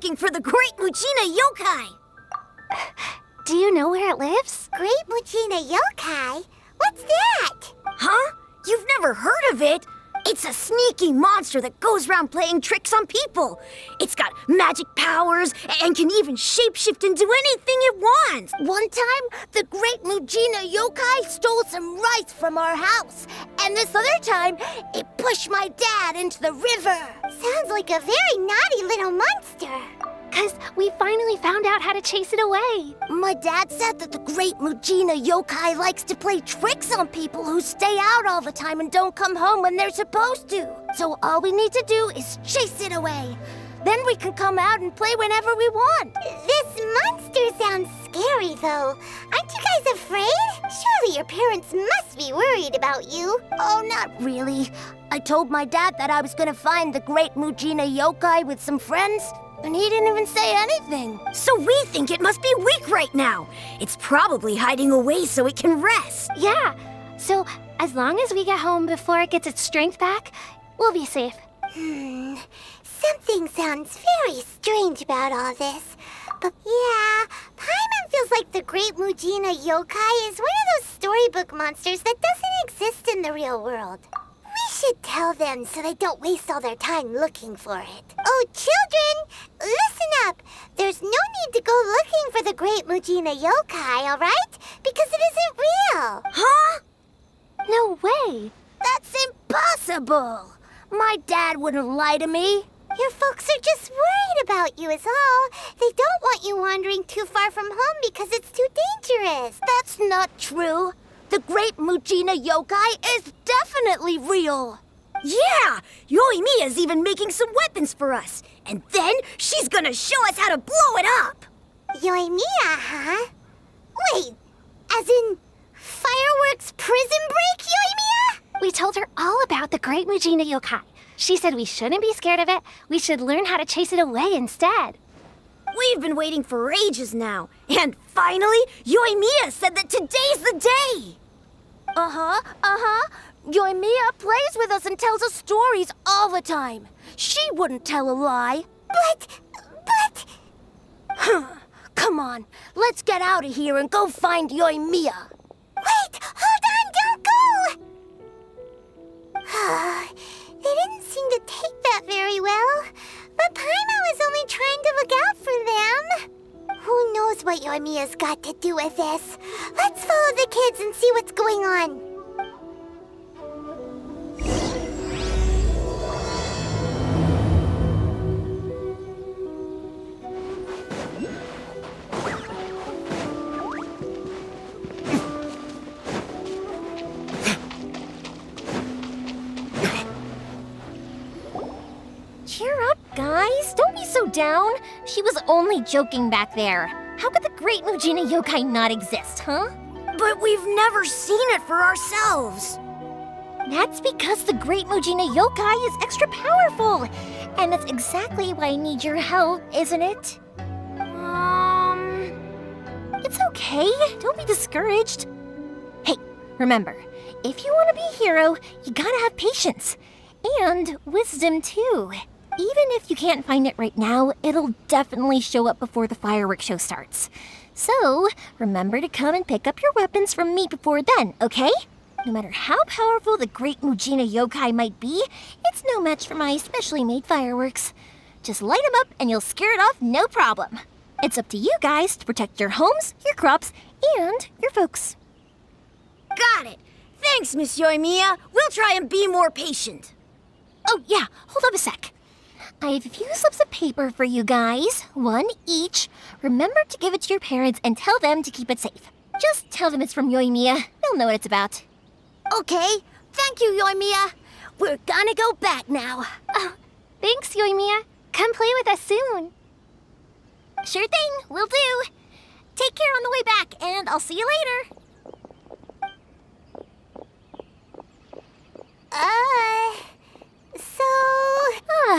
looking for the Great Mujina Yokai. Do you know where it lives? Great Mujina Yokai? What's that? Huh? You've never heard of it? It's a sneaky monster that goes around playing tricks on people. It's got magic powers and can even shapeshift into anything it wants. One time, the Great Mujina Yokai stole some rice from our house. And this other time, it pushed my dad into the river. Sounds like a very naughty little monster. 'Cause we finally found out how to chase it away. My dad said that the Great Mujina Yokai likes to play tricks on people who stay out all the time and don't come home when they're supposed to. So all we need to do is chase it away. Then we can come out and play whenever we want. This monster sounds scary, though. Aren't you guys afraid? Surely your parents must be worried about you. Oh, not really. I told my dad that I was gonna find the Great Mujina Yokai with some friends, and he didn't even say anything. So we think it must be weak right now. It's probably hiding away so it can rest. Yeah, so as long as we get home before it gets its strength back, we'll be safe. Something sounds very strange about all this. But yeah, Paimon feels like the Great Mujina Yokai is one of those storybook monsters that doesn't exist in the real world. We should tell them so they don't waste all their time looking for it. Oh, children, listen up. There's no need to go looking for the Great Mujina Yokai, all right? Because it isn't real. Huh? No way. That's impossible. My dad wouldn't lie to me. Your folks are just worried about you is all. They don't want you wandering too far from home because it's too dangerous. That's not true. The Great Mujina Yokai is definitely real. Yeah! Yoimiya's even making some weapons for us. And then she's gonna show us how to blow it up. Yoimiya, huh? Wait, as in fireworks prison break, Yoimiya? We told her all about the Great Mujina Yokai. She said we shouldn't be scared of it. We should learn how to chase it away instead. We've been waiting for ages now. And finally, Yoimiya said that today's the day. Yoimiya plays with us and tells us stories all the time. She wouldn't tell a lie. But... Come on, let's get out of here and go find Yoimiya. Wait, hold on, don't go! They didn't seem to take that very well. But Paimon was only trying to look out for them. Who knows what Yoimiya's got to do with this? Let's follow the kids and see what's going on. Cheer up, guys. Don't be so down. She was only joking back there. How could the Great Mujina Yokai not exist, huh? But we've never seen it for ourselves. That's because the Great Mujina Yokai is extra powerful. And that's exactly why I need your help, isn't it? It's okay. Don't be discouraged. Hey, remember, if you want to be a hero, you gotta have patience. And wisdom, too. Even if you can't find it right now, it'll definitely show up before the fireworks show starts. So, remember to come and pick up your weapons from me before then, okay? No matter how powerful the Great Mujina Yokai might be, it's no match for my specially made fireworks. Just light them up and you'll scare it off no problem. It's up to you guys to protect your homes, your crops, and your folks. Got it. Thanks, Miss Yoimiya. We'll try and be more patient. Oh, yeah, hold up a sec. I have a few slips of paper for you guys, one each. Remember to give it to your parents and tell them to keep it safe. Just tell them it's from Yoimiya. They'll know what it's about. Okay, thank you, Yoimiya. We're gonna go back now. Oh, thanks, Yoimiya. Come play with us soon. Sure thing, will do. Take care on the way back, and I'll see you later.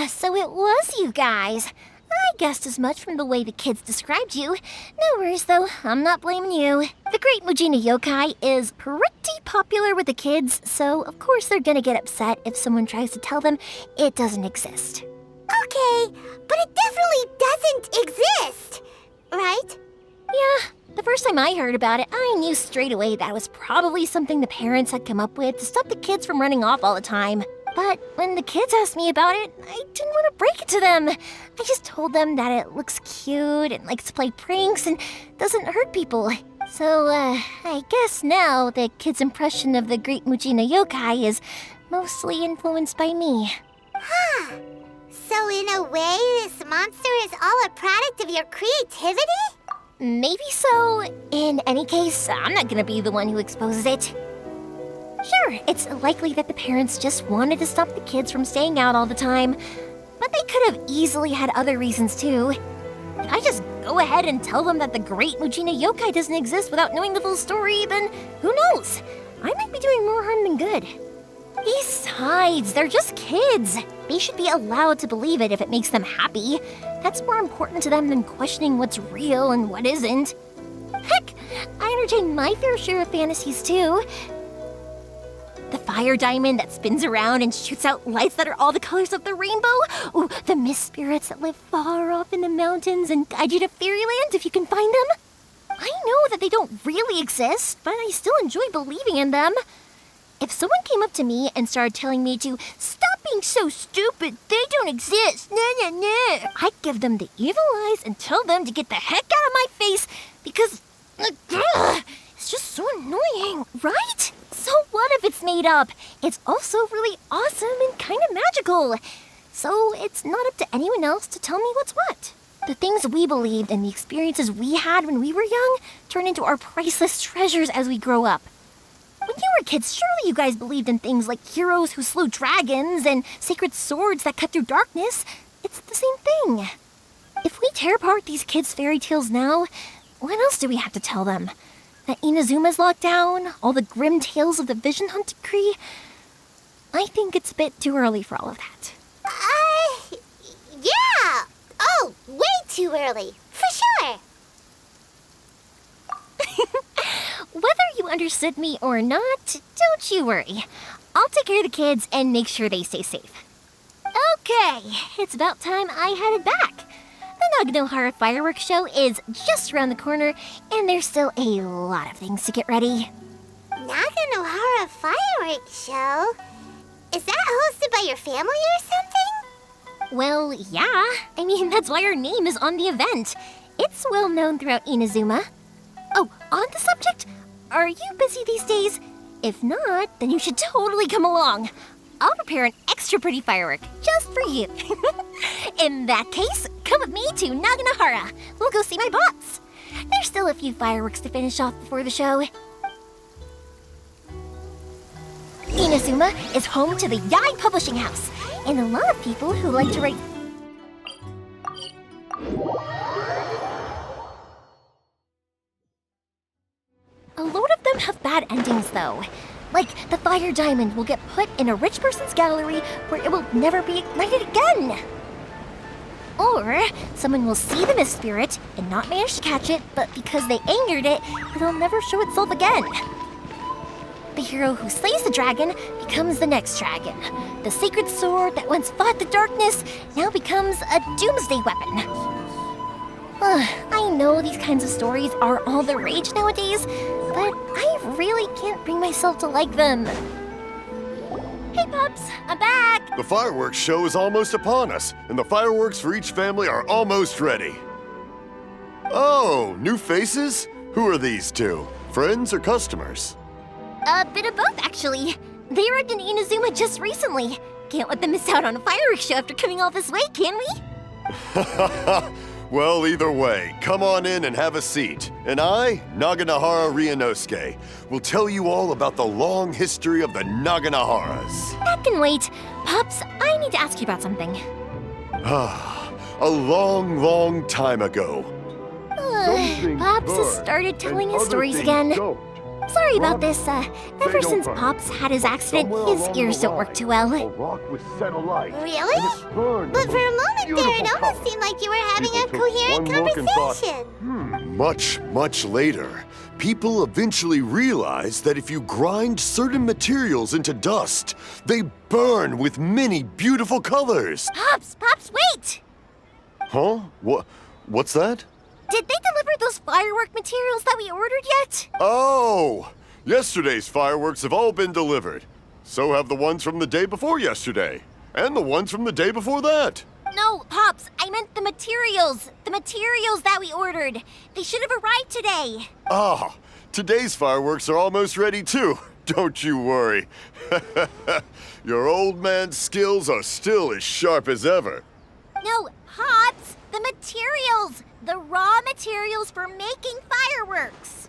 So it was you guys. I guessed as much from the way the kids described you. No worries, though. I'm not blaming you. The Great Mujina Yokai is pretty popular with the kids, so of course they're gonna get upset if someone tries to tell them it doesn't exist. Okay, but it definitely doesn't exist, right? Yeah, the first time I heard about it, I knew straight away that it was probably something the parents had come up with to stop the kids from running off all the time. But when the kids asked me about it, I didn't want to break it to them. I just told them that it looks cute and likes to play pranks and doesn't hurt people. So, I guess now the kids' impression of the Great Mujina Yokai is mostly influenced by me. Huh. So in a way, this monster is all a product of your creativity? Maybe so. In any case, I'm not gonna be the one who exposes it. Sure, it's likely that the parents just wanted to stop the kids from staying out all the time, but they could have easily had other reasons too. If I just go ahead and tell them that the Great Mujina Yokai doesn't exist without knowing the full story, then who knows? I might be doing more harm than good. Besides, they're just kids. They should be allowed to believe it if it makes them happy. That's more important to them than questioning what's real and what isn't. Heck, I entertain my fair share of fantasies too. The fire diamond that spins around and shoots out lights that are all the colors of the rainbow. Ooh, the mist spirits that live far off in the mountains and guide you to fairyland if you can find them. I know that they don't really exist, but I still enjoy believing in them. If someone came up to me and started telling me to stop being so stupid, they don't exist, I'd give them the evil eyes and tell them to get the heck out of my face because it's just so annoying, right? So what if it's made up? It's also really awesome and kind of magical. So it's not up to anyone else to tell me what's what. The things we believed and the experiences we had when we were young turn into our priceless treasures as we grow up. When you were kids, surely you guys believed in things like heroes who slew dragons and sacred swords that cut through darkness. It's the same thing. If we tear apart these kids' fairy tales now, what else do we have to tell them? That Inazuma's locked down? All the grim tales of the Vision Hunt decree? I think it's a bit too early for all of that. Yeah! Oh, way too early, for sure! Whether you understood me or not, don't you worry. I'll take care of the kids and make sure they stay safe. Okay, it's about time I headed back. The Naganohara fireworks show is just around the corner, and there's still a lot of things to get ready. Naganohara fireworks show? Is that hosted by your family or something? Well, yeah. I mean, that's why our name is on the event. It's well known throughout Inazuma. Oh, on the subject, are you busy these days? If not, then you should totally come along. I'll prepare an extra pretty firework just for you. In that case, come with me to Naganohara. We'll go see my pops. There's still a few fireworks to finish off before the show. Inazuma is home to the Yai Publishing House, and a lot of people who like to write... A load of them have bad endings, though. Like, the fire diamond will get put in a rich person's gallery where it will never be ignited again. Or someone will see the mist spirit and not manage to catch it, but because they angered it, it'll never show itself again. The hero who slays the dragon becomes the next dragon. The sacred sword that once fought the darkness now becomes a doomsday weapon. I know these kinds of stories are all the rage nowadays, but I really can't bring myself to like them. Hey, Pops, I'm back! The fireworks show is almost upon us, and the fireworks for each family are almost ready. Oh, new faces? Who are these two? Friends or customers? A bit of both, actually. They arrived in Inazuma just recently. Can't let them miss out on a fireworks show after coming all this way, can we? Well, either way, come on in and have a seat. And I, Naganohara Ryunosuke, will tell you all about the long history of the Naganoharas. That can wait. Pops, I need to ask you about something. A long, long time ago. Pops has started telling his stories again. Sorry about this. Ever since Pops had his accident, his ears don't work too well. Really? But for a moment there, it almost seemed like you were having a coherent conversation. Much, much later, people eventually realized that if you grind certain materials into dust, they burn with many beautiful colors. Pops, wait! Huh? What's that? Did they deliver those firework materials that we ordered yet? Oh! Yesterday's fireworks have all been delivered. So have the ones from the day before yesterday. And the ones from the day before that. No, Pops, I meant the materials. The materials that we ordered. They should have arrived today. Ah, today's fireworks are almost ready too. Don't you worry. Your old man's skills are still as sharp as ever. No, Pops, the materials. The raw materials for making fireworks.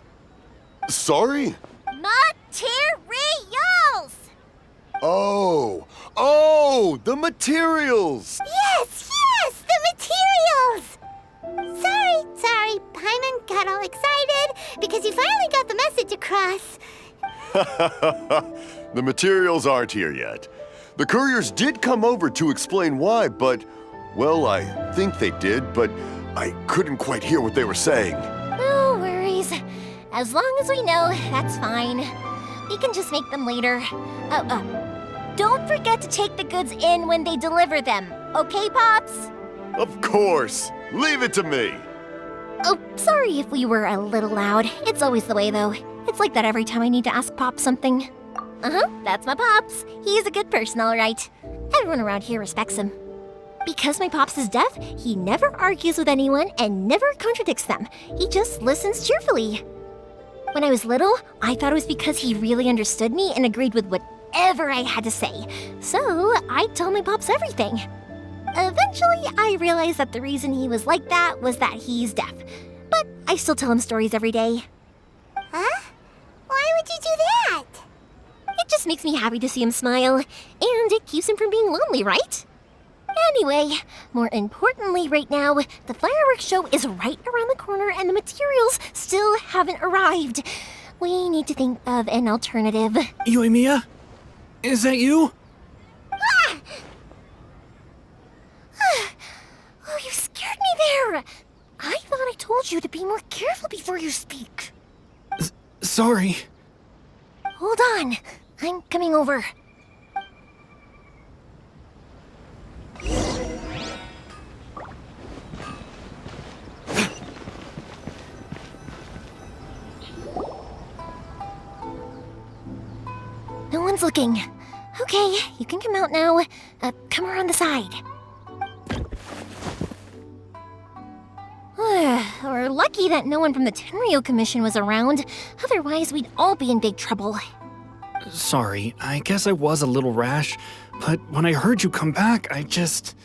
Sorry? Materials! Oh, the materials! Yes, the materials! Sorry, Paimon got all excited because he finally got the message across. The materials aren't here yet. The couriers did come over to explain why, but, well, I think they did, but I couldn't quite hear what they were saying. No worries. As long as we know, that's fine. We can just make them later. Don't forget to take the goods in when they deliver them. Okay, Pops? Of course. Leave it to me. Oh, sorry if we were a little loud. It's always the way, though. It's like that every time I need to ask Pops something. That's my Pops. He's a good person, all right. Everyone around here respects him. Because my Pops is deaf, he never argues with anyone and never contradicts them. He just listens cheerfully. When I was little, I thought it was because he really understood me and agreed with whatever I had to say. So I'd tell my Pops everything. Eventually, I realized that the reason he was like that was that he's deaf. But I still tell him stories every day. Huh? Why would you do that? It just makes me happy to see him smile, and it keeps him from being lonely, right? Anyway, more importantly right now, the fireworks show is right around the corner and the materials still haven't arrived. We need to think of an alternative. Yoimiya? Is that you? Oh, you scared me there! I thought I told you to be more careful before you speak. Sorry. Hold on, I'm coming over. No one's looking. Okay, you can come out now. Come around the side. We're lucky that no one from the Tenryo Commission was around. Otherwise, we'd all be in big trouble. Sorry, I guess I was a little rash, but when I heard you come back, I just...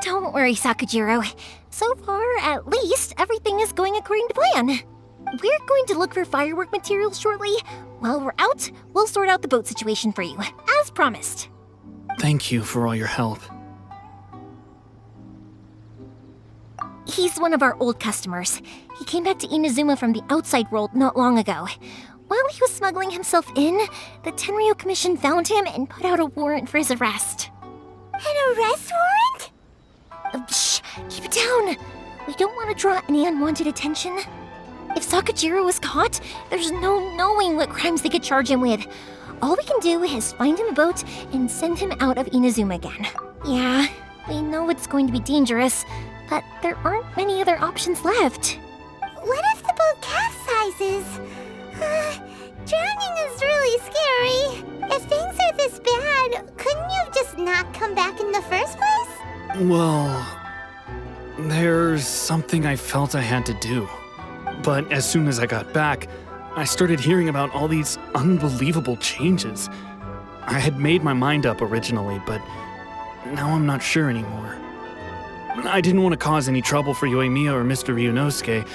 Don't worry, Sakujiro. So far, at least, everything is going according to plan. We're going to look for firework materials shortly. While we're out, we'll sort out the boat situation for you, as promised. Thank you for all your help. He's one of our old customers. He came back to Inazuma from the outside world not long ago. While he was smuggling himself in, the Tenryo Commission found him and put out a warrant for his arrest. An arrest warrant? Shh! Keep it down! We don't want to draw any unwanted attention. If Sakujiro was caught, there's no knowing what crimes they could charge him with. All we can do is find him a boat and send him out of Inazuma again. Yeah, we know it's going to be dangerous, but there aren't many other options left. What if the boat capsizes? Drowning is really scary. If things are this bad, couldn't you just not come back in the first place? Well, there's something I felt I had to do. But as soon as I got back, I started hearing about all these unbelievable changes. I had made my mind up originally, but now I'm not sure anymore. I didn't want to cause any trouble for Yoimiya or Mr. Ryunosuke,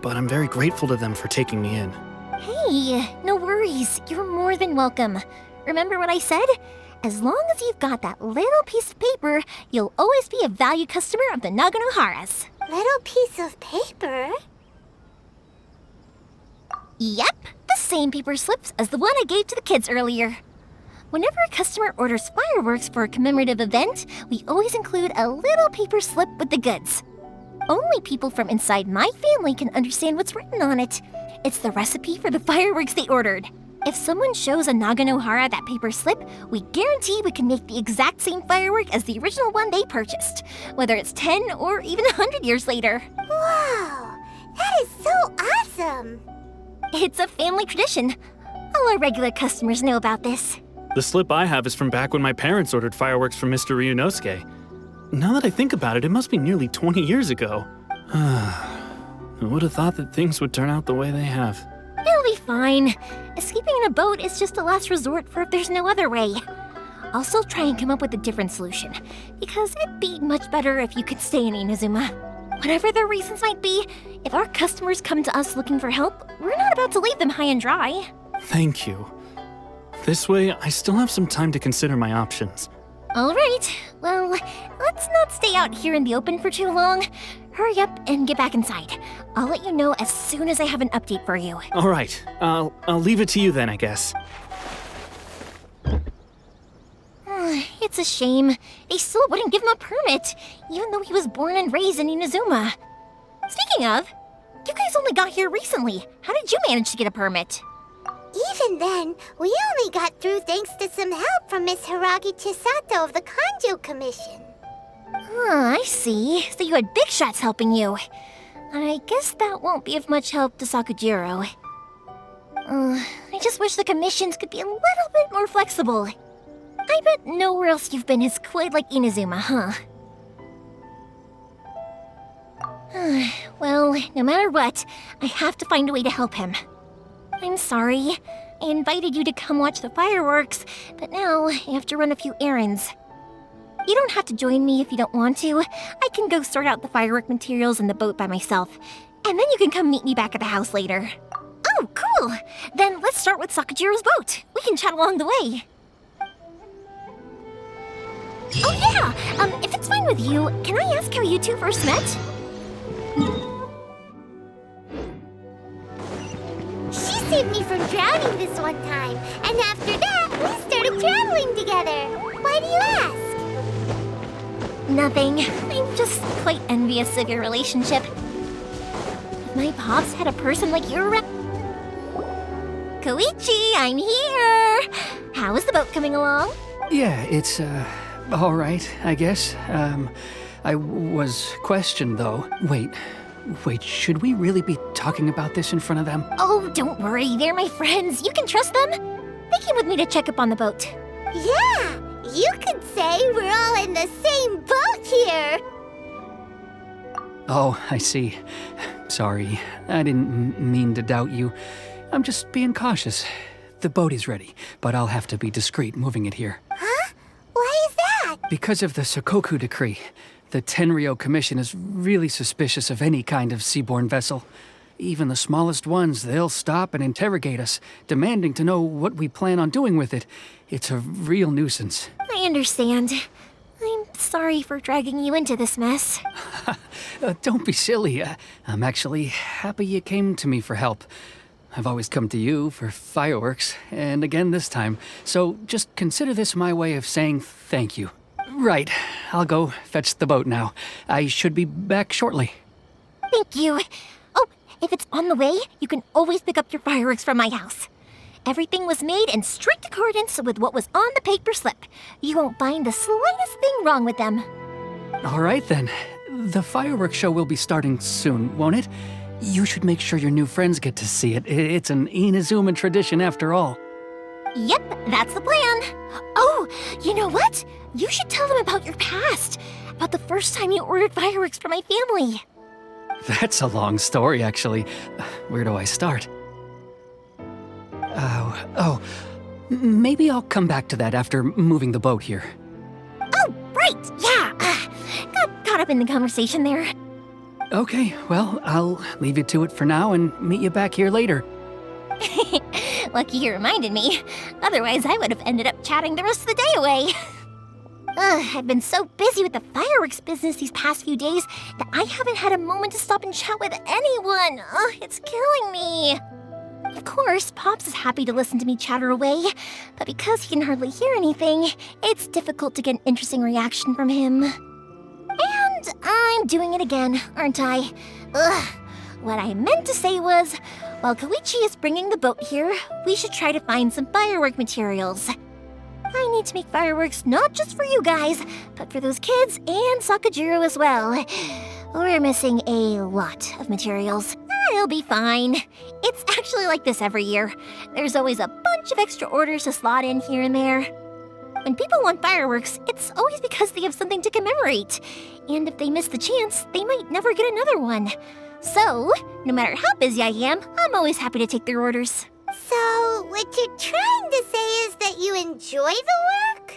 but I'm very grateful to them for taking me in. Hey, no worries. You're more than welcome. Remember what I said? As long as you've got that little piece of paper, you'll always be a valued customer of the Naganoharas. Little piece of paper? Yep, the same paper slips as the one I gave to the kids earlier. Whenever a customer orders fireworks for a commemorative event, we always include a little paper slip with the goods. Only people from inside my family can understand what's written on it. It's the recipe for the fireworks they ordered. If someone shows a Naganohara that paper slip, we guarantee we can make the exact same firework as the original one they purchased, whether it's 10 or even 100 years later. Wow, that is so awesome! It's a family tradition. All our regular customers know about this. The slip I have is from back when my parents ordered fireworks from Mr. Ryunosuke. Now that I think about it, it must be nearly 20 years ago. Who would have thought that things would turn out the way they have? It'll be fine. Escaping in a boat is just a last resort for if there's no other way. I'll still try and come up with a different solution, because it'd be much better if you could stay in Inazuma. Whatever their reasons might be, if our customers come to us looking for help, we're not about to leave them high and dry. Thank you. This way, I still have some time to consider my options. All right, well, let's not stay out here in the open for too long. Hurry up and get back inside. I'll let you know as soon as I have an update for you. All right, I'll leave it to you then, I guess. It's a shame. They still wouldn't give him a permit, even though he was born and raised in Inazuma. Speaking of, you guys only got here recently. How did you manage to get a permit? Even then, we only got through thanks to some help from Miss Hiragi Chisato of the Kanjo Commission. I see. So you had big shots helping you. I guess that won't be of much help to Sakujiro. I just wish the commissions could be a little bit more flexible. I bet nowhere else you've been is quite like Inazuma, huh? Well, no matter what, I have to find a way to help him. I'm sorry. I invited you to come watch the fireworks, but now I have to run a few errands. You don't have to join me if you don't want to. I can go sort out the firework materials in the boat by myself, and then you can come meet me back at the house later. Oh, cool! Then let's start with Sakujiro's boat. We can chat along the way. Oh yeah! If it's fine with you, can I ask how you two first met? She saved me from drowning this one time, and after that, we started traveling together. Why do you ask? Nothing. I'm just quite envious of your relationship. If my pops had a person like you around... Koichi, I'm here! How is the boat coming along? Yeah, it's, all right, I guess. I was questioned, though. Wait, should we really be talking about this in front of them? Oh, don't worry. They're my friends. You can trust them. They came with me to check up on the boat. Yeah, you could say we're all in the same boat here. Oh, I see. Sorry, I didn't mean to doubt you. I'm just being cautious. The boat is ready, but I'll have to be discreet moving it here. Huh? Why is that? Because of the Sokoku decree, the Tenryo Commission is really suspicious of any kind of seaborne vessel. Even the smallest ones, they'll stop and interrogate us, demanding to know what we plan on doing with it. It's a real nuisance. I understand. I'm sorry for dragging you into this mess. Don't be silly. I'm actually happy you came to me for help. I've always come to you for fireworks, and again this time. So just consider this my way of saying thank you. Right, I'll go fetch the boat now. I should be back shortly. Thank you. Oh, if it's on the way, you can always pick up your fireworks from my house. Everything was made in strict accordance with what was on the paper slip. You won't find the slightest thing wrong with them. All right then. The fireworks show will be starting soon, won't it? You should make sure your new friends get to see it. It's an Inazuma tradition after all. Yep, that's the plan. Oh, you know what? You should tell them about your past. About the first time you ordered fireworks for my family. That's a long story, actually. Where do I start? Maybe I'll come back to that after moving the boat here. Oh, right, yeah. Got caught up in the conversation there. Okay, well, I'll leave you to it for now and meet you back here later. Lucky you reminded me. Otherwise, I would have ended up chatting the rest of the day away. I've been so busy with the fireworks business these past few days that I haven't had a moment to stop and chat with anyone. It's killing me. Of course, Pops is happy to listen to me chatter away, but because he can hardly hear anything, it's difficult to get an interesting reaction from him. And I'm doing it again, aren't I? What I meant to say was, while Koichi is bringing the boat here, we should try to find some firework materials. I need to make fireworks not just for you guys, but for those kids and Sakajiro as well. We're missing a lot of materials. It'll be fine. It's actually like this every year. There's always a bunch of extra orders to slot in here and there. When people want fireworks, it's always because they have something to commemorate. And if they miss the chance, they might never get another one. So, no matter how busy I am, I'm always happy to take their orders. So, what you're trying to say is that you enjoy the work?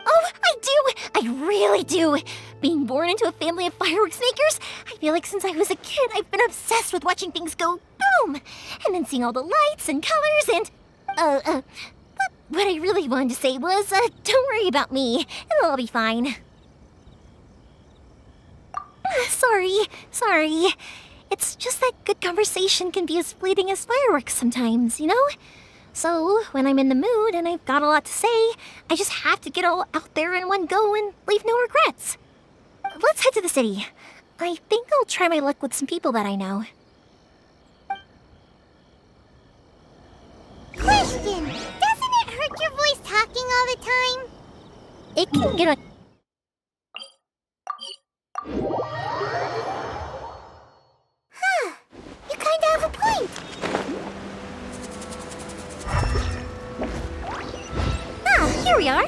Oh, I do! I really do! Being born into a family of fireworks makers, I feel like since I was a kid, I've been obsessed with watching things go boom! And then seeing all the lights and colors and, but what I really wanted to say was, don't worry about me. It'll all be fine. Sorry. It's just that good conversation can be as fleeting as fireworks sometimes, you know? So, when I'm in the mood and I've got a lot to say, I just have to get all out there in one go and leave no regrets. Let's head to the city. I think I'll try my luck with some people that I know. Question! Doesn't it hurt your voice talking all the time? It can get a... Huh. You kinda have a point. Ah, here we are.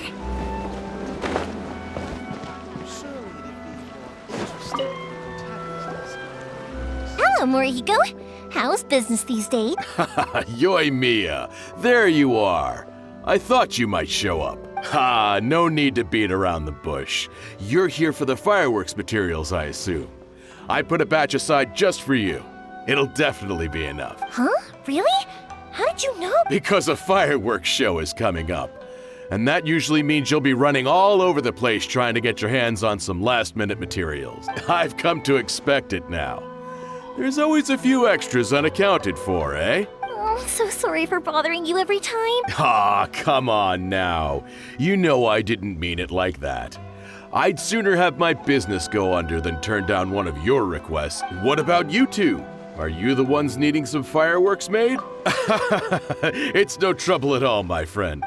Hello, Morihiko. How's business these days? Yoimiya, there you are. I thought you might show up. Ha, no need to beat around the bush. You're here for the fireworks materials, I assume. I put a batch aside just for you. It'll definitely be enough. Huh? Really? How did you know? Because a fireworks show is coming up. And that usually means you'll be running all over the place trying to get your hands on some last-minute materials. I've come to expect it now. There's always a few extras unaccounted for, eh? Oh, I'm so sorry for bothering you every time. Ah, come on now. You know I didn't mean it like that. I'd sooner have my business go under than turn down one of your requests. What about you two? Are you the ones needing some fireworks made? It's no trouble at all, my friend.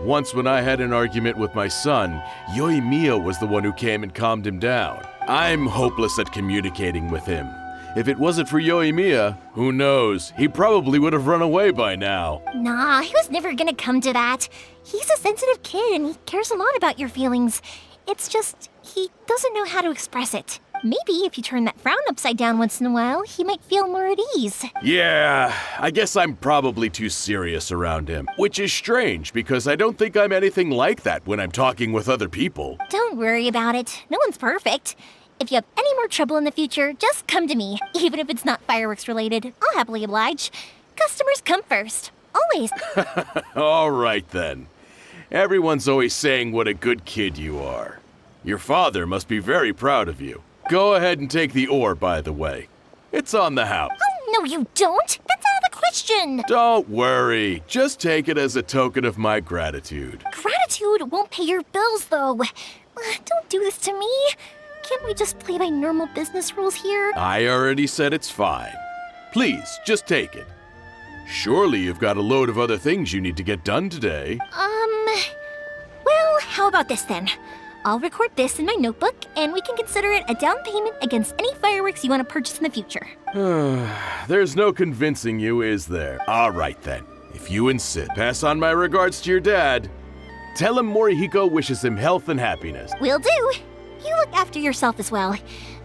Once when I had an argument with my son, Yoimiya was the one who came and calmed him down. I'm hopeless at communicating with him. If it wasn't for Yoimiya, who knows? He probably would have run away by now. Nah, he was never gonna come to that. He's a sensitive kid and he cares a lot about your feelings. It's just, he doesn't know how to express it. Maybe if you turn that frown upside down once in a while, he might feel more at ease. Yeah, I guess I'm probably too serious around him. Which is strange, because I don't think I'm anything like that when I'm talking with other people. Don't worry about it. No one's perfect. If you have any more trouble in the future, just come to me. Even if it's not fireworks related, I'll happily oblige. Customers come first. Always. All right then. Everyone's always saying what a good kid you are. Your father must be very proud of you. Go ahead and take the ore, by the way. It's on the house. Oh, no you don't. That's out of the question. Don't worry. Just take it as a token of my gratitude. Gratitude won't pay your bills, though. Don't do this to me. Can't we just play by normal business rules here? I already said it's fine. Please, just take it. Surely you've got a load of other things you need to get done today. Well, how about this then? I'll record this in my notebook, and we can consider it a down payment against any fireworks you want to purchase in the future. There's no convincing you, is there? All right then. If you insist, pass on my regards to your dad. Tell him Morihiko wishes him health and happiness. Will do. You look after yourself as well.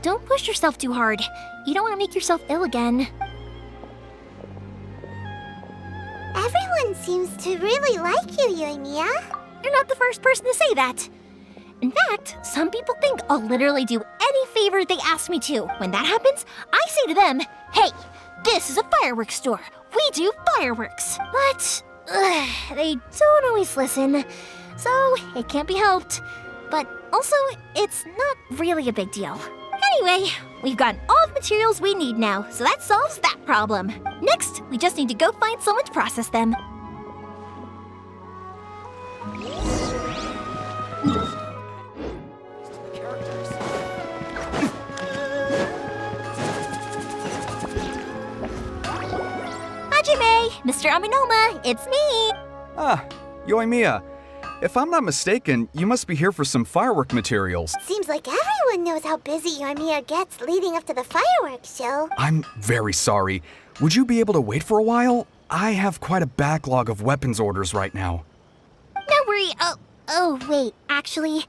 Don't push yourself too hard. You don't want to make yourself ill again. Everyone seems to really like you, Yoimiya. You're not the first person to say that. In fact, some people think I'll literally do any favor they ask me to. When that happens, I say to them, hey, this is a fireworks store. We do fireworks. But they don't always listen. So it can't be helped. But also, it's not really a big deal. Anyway, we've got all the materials we need now, so that solves that problem. Next, we just need to go find someone to process them. Mr. Aminoma, it's me! Ah, Yoimiya. If I'm not mistaken, you must be here for some firework materials. Seems like everyone knows how busy Yoimiya gets leading up to the fireworks show. I'm very sorry. Would you be able to wait for a while? I have quite a backlog of weapons orders right now. No worry. Oh, wait, actually,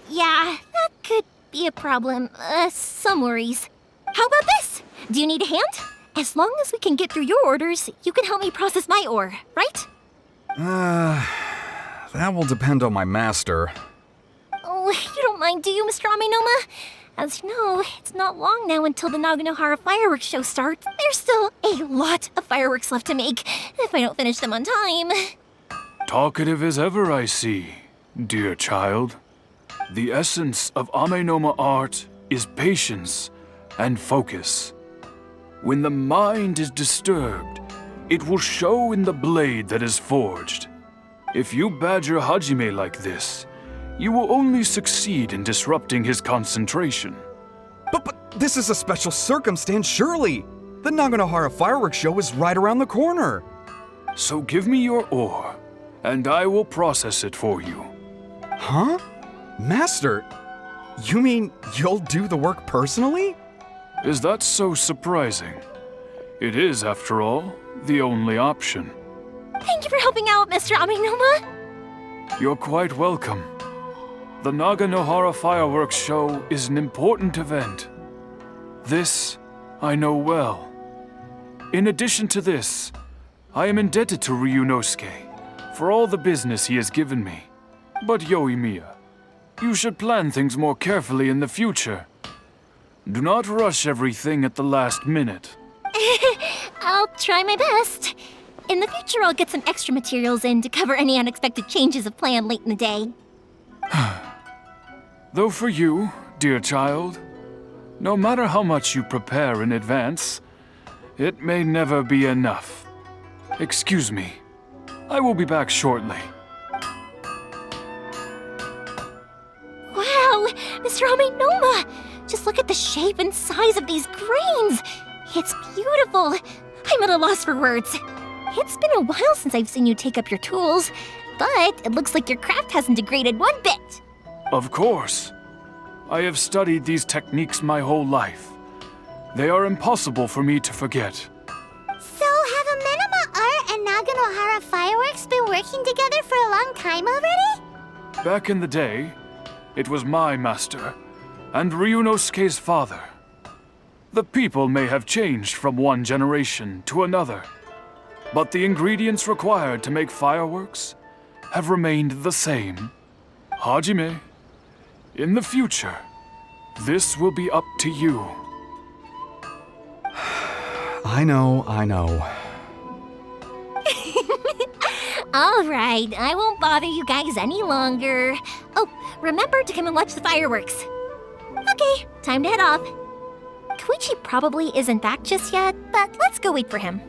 yeah, that could be a problem. Some worries. How about this? Do you need a hand? As long as we can get through your orders, you can help me process my ore, right? That will depend on my master. Oh, you don't mind, do you, Mr. Aminoma? As you know, it's not long now until the Naganohara fireworks show starts. There's still a lot of fireworks left to make, if I don't finish them on time. Talkative as ever, I see, dear child. The essence of Amenoma art is patience and focus. When the mind is disturbed, it will show in the blade that is forged. If you badger Hajime like this, you will only succeed in disrupting his concentration. But this is a special circumstance, surely. The Naganohara fireworks show is right around the corner. So give me your ore, and I will process it for you. Huh? Master, you mean you'll do the work personally? Is that so surprising? It is, after all, the only option. Thank you for helping out, Mr. Aminoma. You're quite welcome. The Naganohara fireworks show is an important event. This I know well. In addition to this, I am indebted to Ryunosuke for all the business he has given me. But Yoimiya, you should plan things more carefully in the future. Do not rush everything at the last minute. I'll try my best. In the future, I'll get some extra materials in to cover any unexpected changes of plan late in the day. Though for you, dear child, no matter how much you prepare in advance, it may never be enough. Excuse me. I will be back shortly. Wow, Mr. Aminoma! Just look at the shape and size of these grains! It's beautiful! I'm at a loss for words. It's been a while since I've seen you take up your tools, but it looks like your craft hasn't degraded one bit. Of course. I have studied these techniques my whole life. They are impossible for me to forget. So have Amenoma Art and Naganohara Fireworks been working together for a long time already? Back in the day, it was my master and Ryunosuke's father. The people may have changed from one generation to another, but the ingredients required to make fireworks have remained the same. Hajime, in the future, this will be up to you. I know. All right, I won't bother you guys any longer. Oh, remember to come and watch the fireworks. Okay, time to head off. Koichi probably isn't back just yet, but let's go wait for him.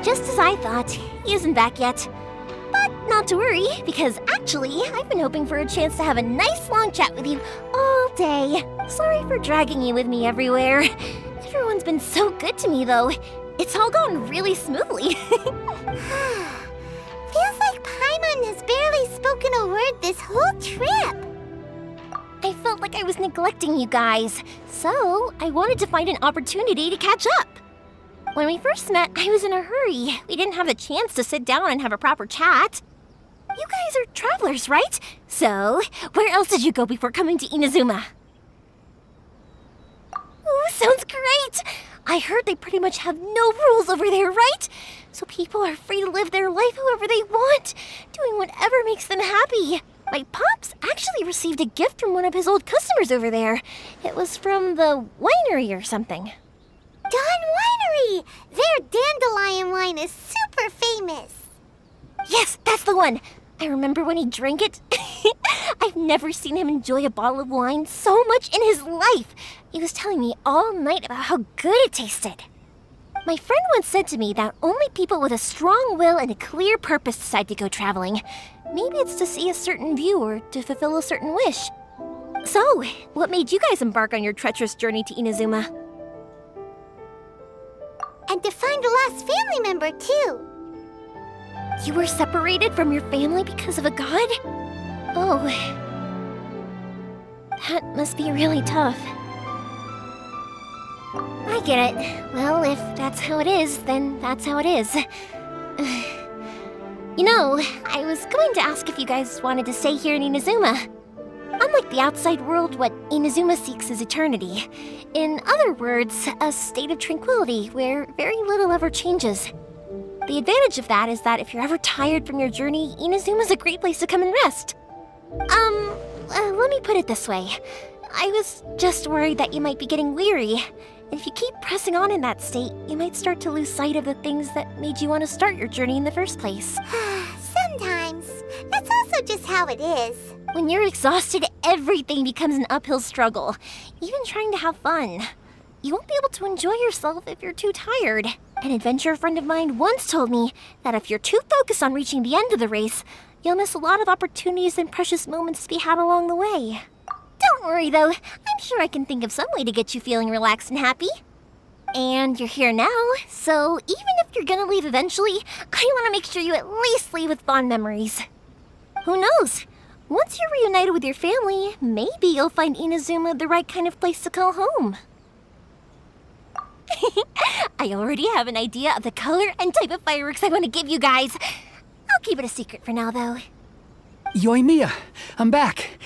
Just as I thought, he isn't back yet. But not to worry, because actually, I've been hoping for a chance to have a nice long chat with you all day. Sorry for dragging you with me everywhere. Everyone's been so good to me, though. It's all gone really smoothly. Feels like Paimon has barely spoken a word this whole trip. I felt like I was neglecting you guys, so I wanted to find an opportunity to catch up. When we first met, I was in a hurry. We didn't have the chance to sit down and have a proper chat. You guys are travelers, right? So, where else did you go before coming to Inazuma? Ooh, sounds great! I heard they pretty much have no rules over there, right? So people are free to live their life however they want, doing whatever makes them happy. My pops actually received a gift from one of his old customers over there. It was from the winery or something. Dawn Winery! Their dandelion wine is super famous. Yes, that's the one. I remember when he drank it. I've never seen him enjoy a bottle of wine so much in his life. He was telling me all night about how good it tasted. My friend once said to me that only people with a strong will and a clear purpose decide to go traveling. Maybe it's to see a certain view or to fulfill a certain wish. So, what made you guys embark on your treacherous journey to Inazuma? And to find a lost family member, too. You were separated from your family because of a god? Oh. That must be really tough. I get it. Well, if that's how it is, then that's how it is. You know, I was going to ask if you guys wanted to stay here in Inazuma. Unlike the outside world, what Inazuma seeks is eternity. In other words, a state of tranquility where very little ever changes. The advantage of that is that if you're ever tired from your journey, Inazuma's a great place to come and rest. Let me put it this way. I was just worried that you might be getting weary. And if you keep pressing on in that state, you might start to lose sight of the things that made you want to start your journey in the first place. Sometimes. That's also just how it is. When you're exhausted, everything becomes an uphill struggle, even trying to have fun. You won't be able to enjoy yourself if you're too tired. An adventurer friend of mine once told me that if you're too focused on reaching the end of the race, you'll miss a lot of opportunities and precious moments to be had along the way. Don't worry though, I'm sure I can think of some way to get you feeling relaxed and happy. And you're here now, so even if you're gonna leave eventually, I want to make sure you at least leave with fond memories. Who knows? Once you're reunited with your family, maybe you'll find Inazuma the right kind of place to call home. I already have an idea of the color and type of fireworks I want to give you guys. I'll keep it a secret for now, though. Yoimiya, I'm back.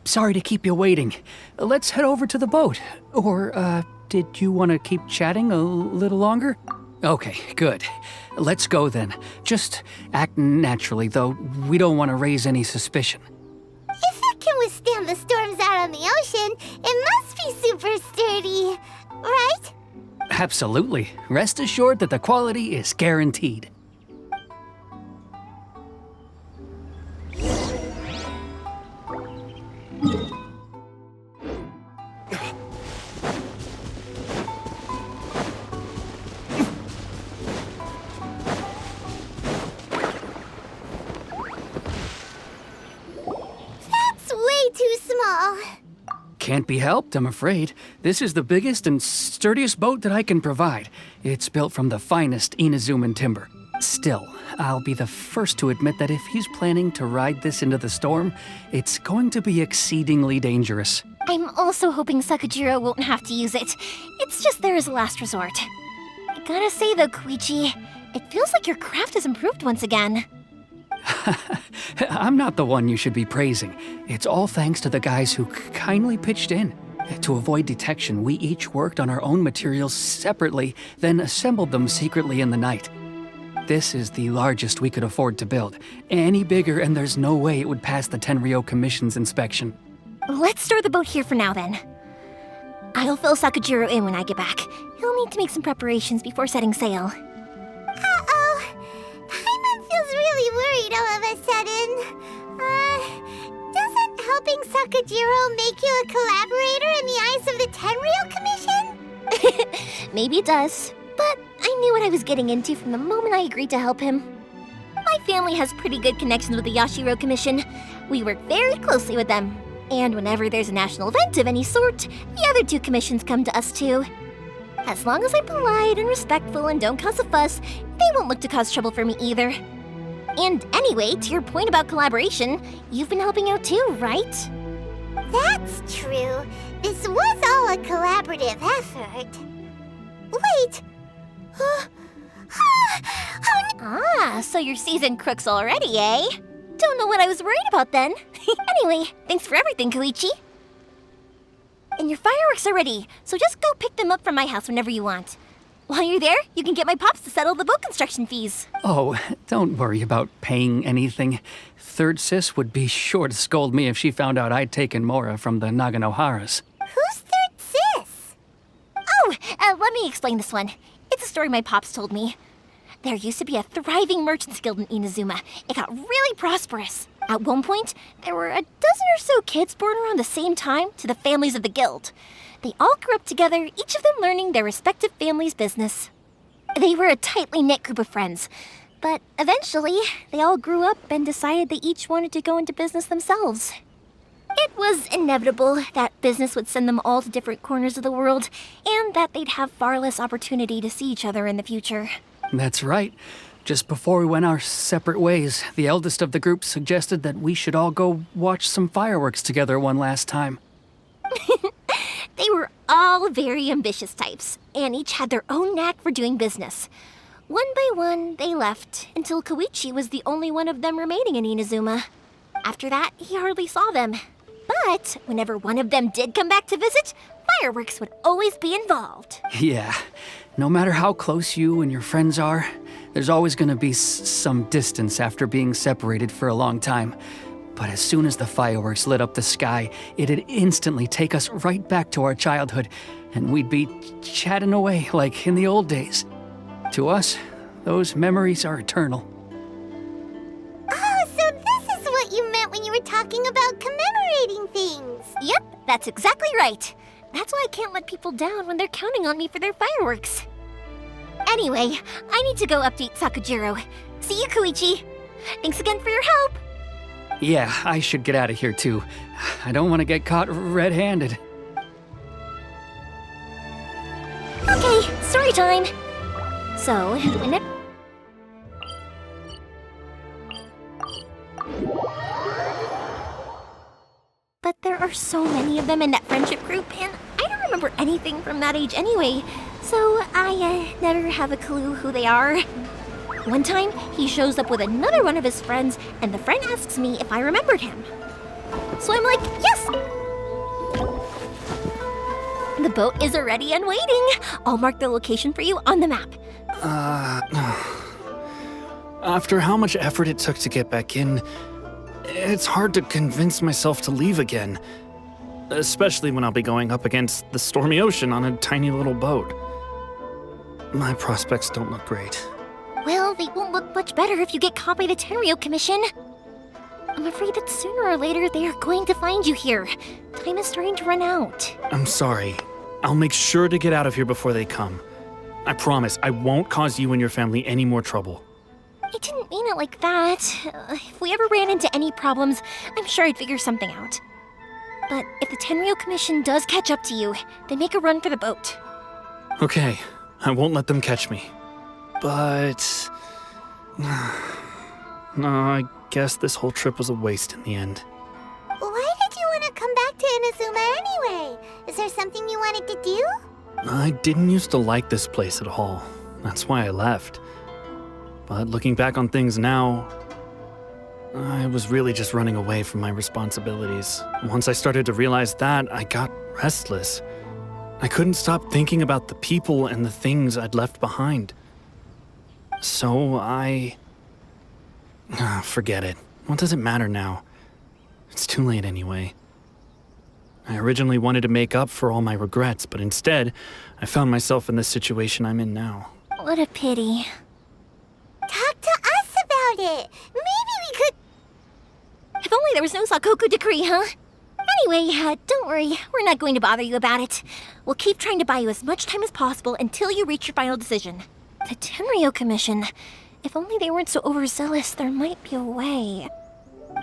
Sorry to keep you waiting. Let's head over to the boat. Or, did you want to keep chatting a little longer? Okay, good. Let's go then. Just act naturally, though we don't want to raise any suspicion. If it can withstand the storms out on the ocean, it must be super sturdy, right? Absolutely. Rest assured that the quality is guaranteed. That's way too small. Can't be helped, I'm afraid. This is the biggest and sturdiest boat that I can provide. It's built from the finest Inazuman timber. Still, I'll be the first to admit that if he's planning to ride this into the storm, it's going to be exceedingly dangerous. I'm also hoping Sakajiro won't have to use it. It's just there as a last resort. I gotta say though, Koichi, it feels like your craft has improved once again. I'm not the one you should be praising. It's all thanks to the guys who kindly pitched in. To avoid detection, we each worked on our own materials separately, then assembled them secretly in the night. This is the largest we could afford to build. Any bigger and there's no way it would pass the Tenryou Commission's inspection. Let's store the boat here for now then. I'll fill Sakajiro in when I get back. He'll need to make some preparations before setting sail. Uh-oh. Paimon feels really worried all of a sudden. Doesn't helping Sakajiro make you a collaborator in the eyes of the Tenryou Commission? Maybe it does, but I knew what I was getting into from the moment I agreed to help him. My family has pretty good connections with the Yashiro Commission. We work very closely with them. And whenever there's a national event of any sort, the other two commissions come to us too. As long as I'm polite and respectful and don't cause a fuss, they won't look to cause trouble for me either. And anyway, to your point about collaboration, you've been helping out too, right? That's true. This was all a collaborative effort. Wait! So you're seasoned crooks already, eh? Don't know what I was worried about then. Anyway, thanks for everything, Koichi. And your fireworks are ready, so just go pick them up from my house whenever you want. While you're there, you can get my pops to settle the boat construction fees. Oh, don't worry about paying anything. Third Sis would be sure to scold me if she found out I'd taken Mora from the Naganoharas. Who's Third Sis? Oh, let me explain this one. It's a story my pops told me. There used to be a thriving merchants guild in Inazuma. It got really prosperous. At one point, there were a dozen or so kids born around the same time to the families of the guild. They all grew up together, each of them learning their respective family's business. They were a tightly knit group of friends, but eventually, they all grew up and decided they each wanted to go into business themselves. It was inevitable that business would send them all to different corners of the world, and that they'd have far less opportunity to see each other in the future. That's right. Just before we went our separate ways, the eldest of the group suggested that we should all go watch some fireworks together one last time. They were all very ambitious types, and each had their own knack for doing business. One by one, they left, until Koichi was the only one of them remaining in Inazuma. After that, he hardly saw them. But whenever one of them did come back to visit, fireworks would always be involved. Yeah, no matter how close you and your friends are, there's always going to be some distance after being separated for a long time. But as soon as the fireworks lit up the sky, it'd instantly take us right back to our childhood, and we'd be chatting away like in the old days. To us, those memories are eternal. Oh, so this is what you meant when you were talking about commemorating things. Yep, that's exactly right. That's why I can't let people down when they're counting on me for their fireworks. Anyway, I need to go update Sakujiro. See you, Koichi. Thanks again for your help. Yeah, I should get out of here too. I don't want to get caught red-handed. Okay, story time. So, But there are so many of them in that friendship group, and I don't remember anything from that age anyway, so I never have a clue who they are. One time, he shows up with another one of his friends, and the friend asks me if I remembered him. So I'm like, yes! The boat is ready and waiting. I'll mark the location for you on the map. After how much effort it took to get back in, it's hard to convince myself to leave again. Especially when I'll be going up against the stormy ocean on a tiny little boat. My prospects don't look great. Well, they won't look much better if you get caught by the Tenryou Commission. I'm afraid that sooner or later they are going to find you here. Time is starting to run out. I'm sorry. I'll make sure to get out of here before they come. I promise I won't cause you and your family any more trouble. I didn't mean it like that. If we ever ran into any problems, I'm sure I'd figure something out. But if the Tenryou Commission does catch up to you, then make a run for the boat. Okay, I won't let them catch me. But... no, I guess this whole trip was a waste in the end. Why did you want to come back to Inazuma anyway? Is there something you wanted to do? I didn't used to like this place at all. That's why I left. But looking back on things now, I was really just running away from my responsibilities. Once I started to realize that, I got restless. I couldn't stop thinking about the people and the things I'd left behind. So forget it. What does it matter now? It's too late anyway. I originally wanted to make up for all my regrets, but instead, I found myself in the situation I'm in now. What a pity. Talk to us about it. Maybe we could... If only there was no Sakoku decree, huh? Anyway, don't worry. We're not going to bother you about it. We'll keep trying to buy you as much time as possible until you reach your final decision. The Tenryou Commission. If only they weren't so overzealous, there might be a way.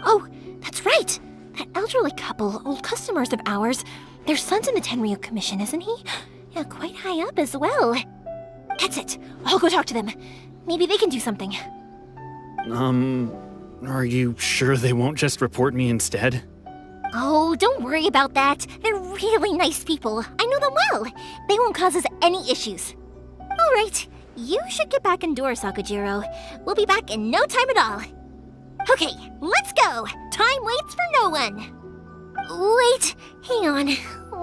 Oh, that's right! That elderly couple, old customers of ours, their son's in the Tenryou Commission, isn't he? Yeah, quite high up as well. That's it. I'll go talk to them. Maybe they can do something. Are you sure they won't just report me instead? Oh, don't worry about that. They're really nice people. I know them well. They won't cause us any issues. All right. You should get back indoors, Sakujiro. We'll be back in no time at all. Okay, let's go. Time waits for no one. Wait, hang on.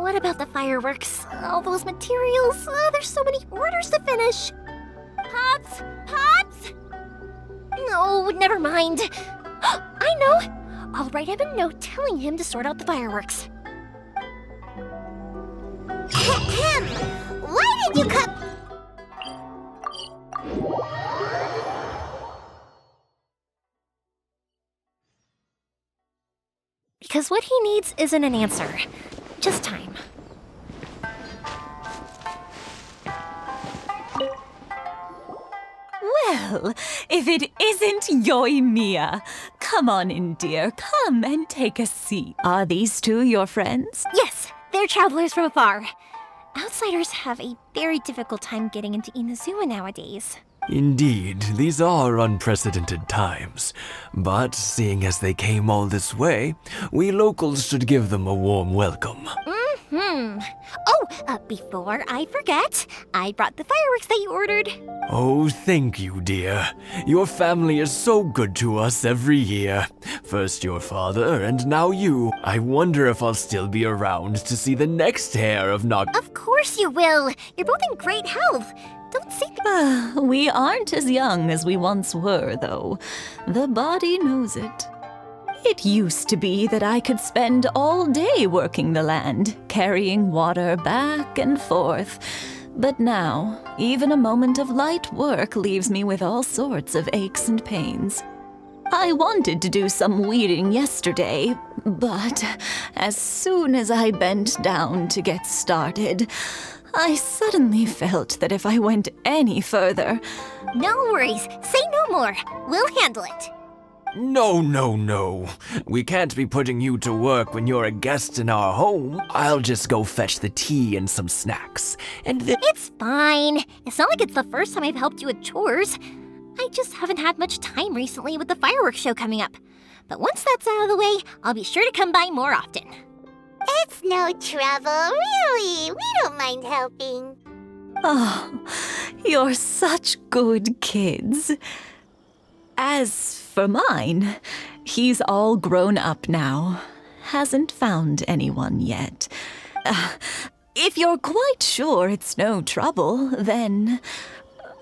What about the fireworks? All those materials? Oh, there's so many orders to finish. Pops? Pops? No, never mind. I know. I'll write him a note telling him to sort out the fireworks. Why Thank you, Cup. Because what he needs isn't an answer, just time. Well, if it isn't Yoimiya. Come on in, dear. Come and take a seat. Are these two your friends? Yes, they're travelers from afar. Outsiders have a very difficult time getting into Inazuma nowadays. Indeed, these are unprecedented times. But seeing as they came all this way, we locals should give them a warm welcome. Oh, before I forget, I brought the fireworks that you ordered. Oh, thank you, dear. Your family is so good to us every year. First your father, and now you. I wonder if I'll still be around to see the next heir of Nog. Of course you will. You're both in great health. Don't say We aren't as young as we once were, though. The body knows it. It used to be that I could spend all day working the land, carrying water back and forth. But now, even a moment of light work leaves me with all sorts of aches and pains. I wanted to do some weeding yesterday, but as soon as I bent down to get started, I suddenly felt that if I went any further... No worries. Say no more. We'll handle it. No. We can't be putting you to work when you're a guest in our home. I'll just go fetch the tea and some snacks. And then... It's fine. It's not like it's the first time I've helped you with chores. I just haven't had much time recently with the fireworks show coming up. But once that's out of the way, I'll be sure to come by more often. It's no trouble, really. We don't mind helping. Oh, you're such good kids. As for mine, he's all grown up now. Hasn't found anyone yet. If you're quite sure it's no trouble, then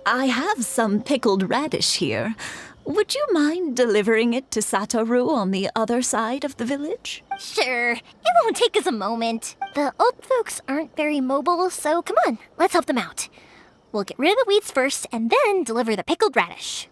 I have some pickled radish here. Would you mind delivering it to Satoru on the other side of the village? Sure. It won't take us a moment. The old folks aren't very mobile, so come on, let's help them out. We'll get rid of the weeds first and then deliver the pickled radish.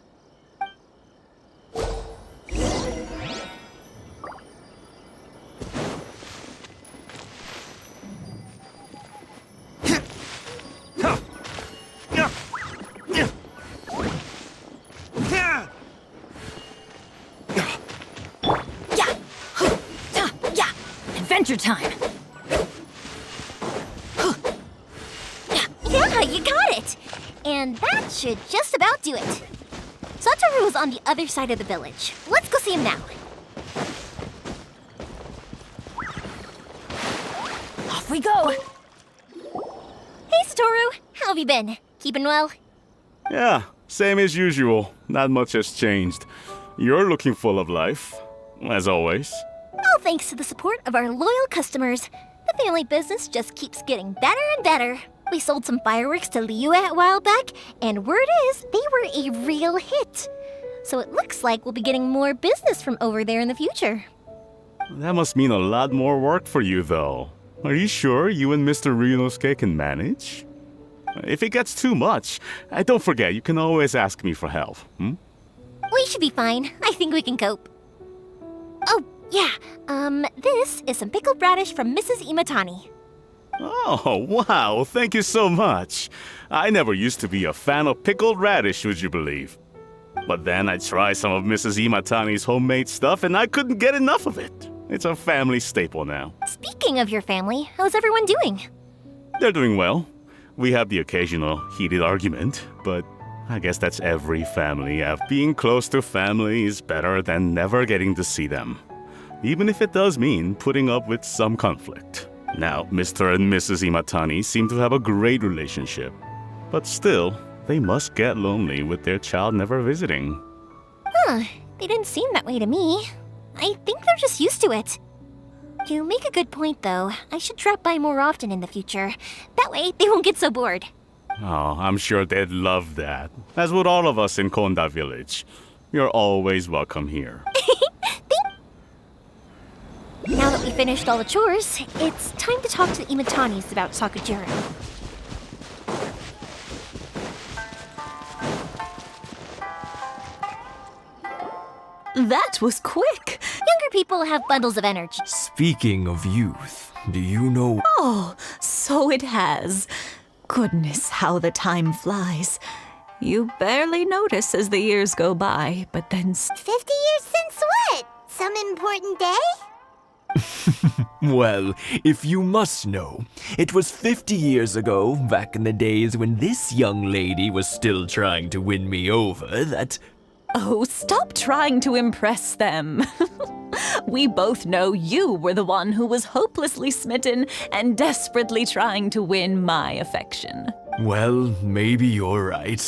Adventure time! Yeah, you got it! And that should just about do it. Satoru is on the other side of the village. Let's go see him now. Off we go! Hey, Satoru! How have you been? Keeping well? Yeah, same as usual. Not much has changed. You're looking full of life, as always. All thanks to the support of our loyal customers. The family business just keeps getting better and better. We sold some fireworks to Liu a while back, and word is they were a real hit. So it looks like we'll be getting more business from over there in the future. That must mean a lot more work for you, though. Are you sure you and Mr. Ryunosuke can manage? If it gets too much, don't forget, you can always ask me for help, We should be fine. I think we can cope. Oh, yeah. This is some pickled radish from Mrs. Imatani. Oh, wow, thank you so much. I never used to be a fan of pickled radish, would you believe? But then I tried some of Mrs. Imatani's homemade stuff and I couldn't get enough of it. It's a family staple now. Speaking of your family, how's everyone doing? They're doing well. We have the occasional heated argument, but I guess that's every family. Being close to family is better than never getting to see them, even if it does mean putting up with some conflict. Now, Mr. and Mrs. Imatani seem to have a great relationship, but still, they must get lonely with their child never visiting. Huh, they didn't seem that way to me. I think they're just used to it. You make a good point, though. I should drop by more often in the future. That way, they won't get so bored. Oh, I'm sure they'd love that, as would all of us in Konda Village. You're always welcome here. Now that we finished all the chores, it's time to talk to the Imatanis about Sakujiro. That was quick. Younger people have bundles of energy. Speaking of youth, do you know... Oh, so it has. Goodness, how the time flies. You barely notice as the years go by, but then... 50 years since what? Some important day? Well, if you must know, it was 50 years ago, back in the days when this young lady was still trying to win me over, that... Oh, stop trying to impress them. We both know you were the one who was hopelessly smitten and desperately trying to win my affection. Well, maybe you're right.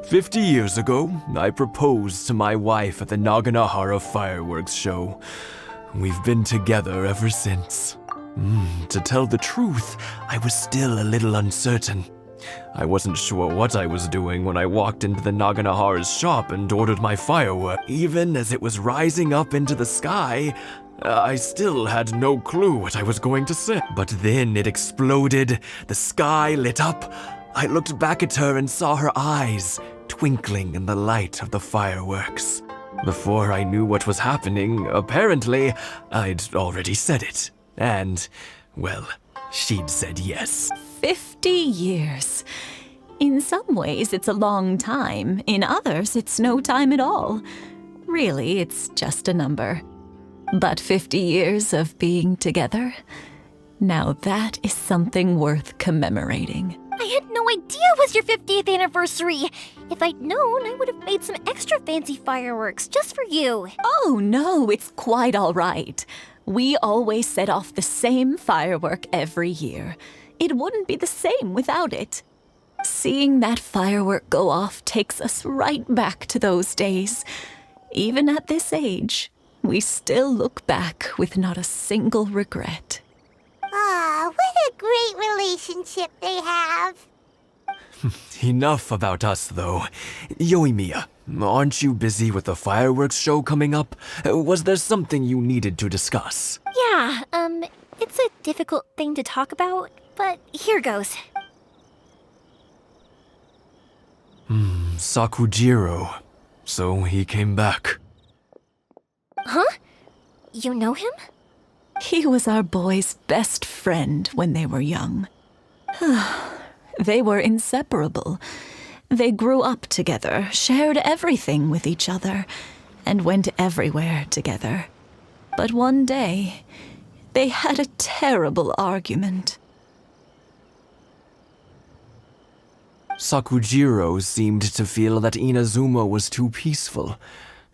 50 years ago, I proposed to my wife at the Naganohara fireworks show. We've been together ever since. To tell the truth, I was still a little uncertain. I wasn't sure what I was doing when I walked into the Naganohara's shop and ordered my firework. Even as it was rising up into the sky, I still had no clue what I was going to say. But then it exploded, the sky lit up. I looked back at her and saw her eyes twinkling in the light of the fireworks. Before I knew what was happening, apparently, I'd already said it. And, well, she'd said yes. 50 years. In some ways, it's a long time. In others, it's no time at all. Really, it's just a number. But 50 years of being together? Now that is something worth commemorating. I had no idea it was your 50th anniversary. If I'd known, I would have made some extra fancy fireworks just for you. Oh no, it's quite all right. We always set off the same firework every year. It wouldn't be the same without it. Seeing that firework go off takes us right back to those days. Even at this age, we still look back with not a single regret. Ah, what a great relationship they have. Enough about us, though. Yoimiya, aren't you busy with the fireworks show coming up? Was there something you needed to discuss? Yeah, it's a difficult thing to talk about, but here goes. Sakujiro. So he came back. Huh? You know him? He was our boys' best friend when they were young. They were inseparable. They grew up together, shared everything with each other, and went everywhere together. But one day, they had a terrible argument. Sakujiro seemed to feel that Inazuma was too peaceful,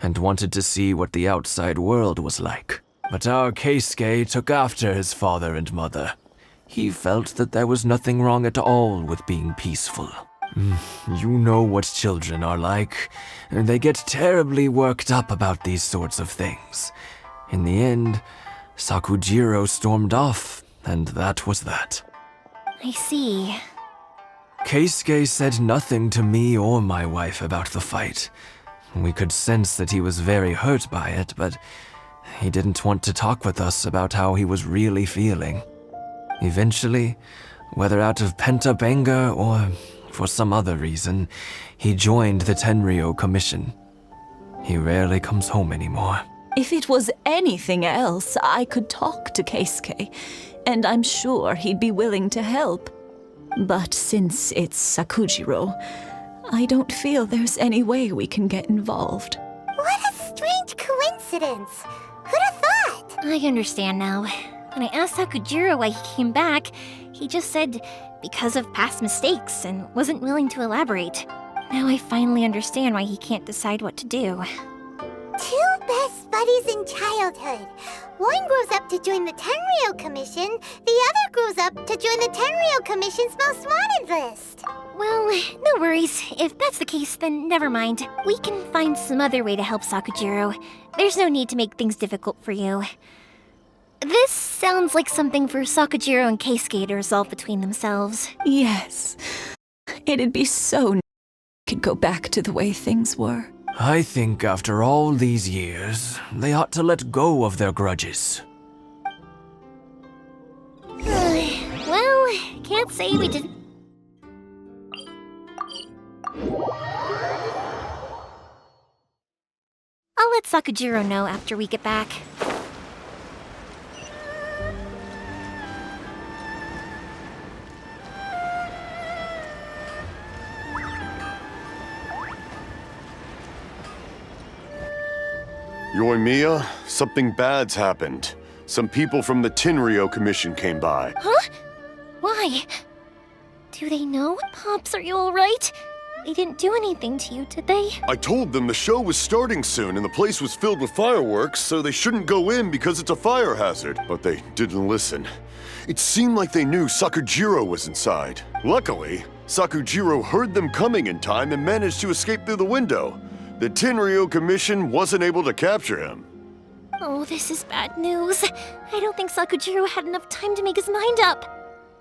and wanted to see what the outside world was like. But our Keisuke took after his father and mother. He felt that there was nothing wrong at all with being peaceful. You know what children are like. They get terribly worked up about these sorts of things. In the end, Sakujiro stormed off, and that was that. I see. Keisuke said nothing to me or my wife about the fight. We could sense that he was very hurt by it, but he didn't want to talk with us about how he was really feeling. Eventually, whether out of pent-up anger or for some other reason, he joined the Tenryou Commission. He rarely comes home anymore. If it was anything else, I could talk to Keisuke, and I'm sure he'd be willing to help. But since it's Sakujiro, I don't feel there's any way we can get involved. What a strange coincidence. Who'd have thought? I understand now. When I asked Sakujiro why he came back, he just said because of past mistakes and wasn't willing to elaborate. Now I finally understand why he can't decide what to do. Two best buddies in childhood. One grows up to join the Tenryou Commission, the other grows up to join the Tenryou Commission's most wanted list. Well, no worries. If that's the case, then never mind. We can find some other way to help Sakujiro. There's no need to make things difficult for you. This sounds like something for Sakujiro and Keisuke to resolve between themselves. Yes. It'd be so nice if we could go back to the way things were. I think after all these years, they ought to let go of their grudges. Well, can't say we didn't. I'll let Sakujiro know after we get back. Yoimiya, something bad's happened. Some people from the Tenryou Commission came by. Huh? Why? Do they know? Pops, are you alright? They didn't do anything to you, did they? I told them the show was starting soon and the place was filled with fireworks, so they shouldn't go in because it's a fire hazard. But they didn't listen. It seemed like they knew Sakujiro was inside. Luckily, Sakujiro heard them coming in time and managed to escape through the window. The Tenryou Commission wasn't able to capture him. Oh, this is bad news. I don't think Sakujiro had enough time to make his mind up.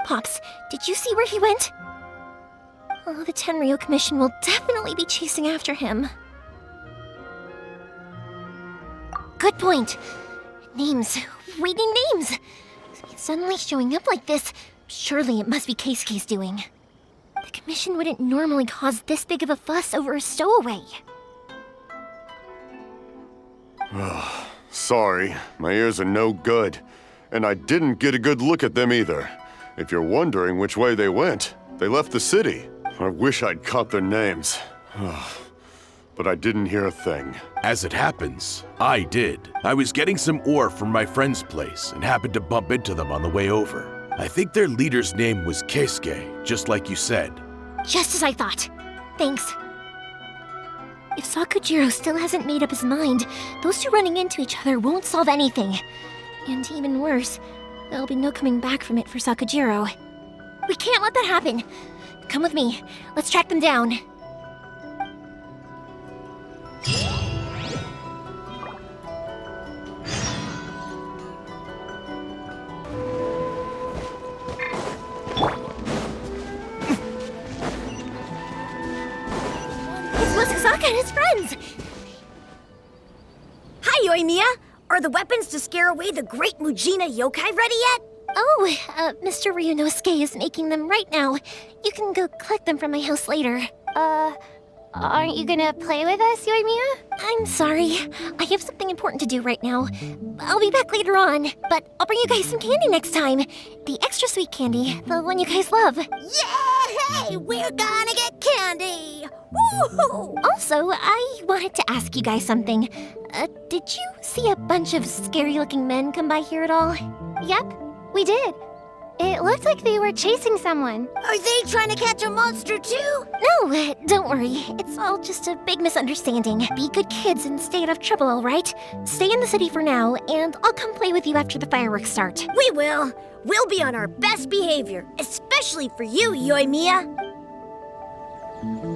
Pops, did you see where he went? Oh, the Tenryou Commission will definitely be chasing after him. Good point. Names. Reading names. Suddenly showing up like this, surely it must be Keisuke's doing. The Commission wouldn't normally cause this big of a fuss over a stowaway. Sorry, my ears are no good. And I didn't get a good look at them either. If you're wondering which way they went, they left the city. I wish I'd caught their names. But I didn't hear a thing. As it happens, I did. I was getting some ore from my friend's place and happened to bump into them on the way over. I think their leader's name was Keisuke, just like you said. Just as I thought. Thanks. If Sakujiro still hasn't made up his mind, those two running into each other won't solve anything. And even worse, there'll be no coming back from it for Sakujiro. We can't let that happen. Come with me. Let's track them down. Saka and his friends! Hi, Yoimiya! Are the weapons to scare away the great Mujina yokai ready yet? Oh, Mr. Ryunosuke is making them right now. You can go collect them from my house later. Aren't you gonna play with us, Yoimiya? I'm sorry. I have something important to do right now. I'll be back later on, but I'll bring you guys some candy next time. The extra sweet candy, the one you guys love. Yay! We're gonna get candy! Woo-hoo! Also, I wanted to ask you guys something. Did you see a bunch of scary-looking men come by here at all? Yep, we did. It looked like they were chasing someone. Are they trying to catch a monster too? No, don't worry. It's all just a big misunderstanding. Be good kids and stay out of trouble, all right? Stay in the city for now, and I'll come play with you after the fireworks start. We will. We'll be on our best behavior, especially for you, Yoimiya.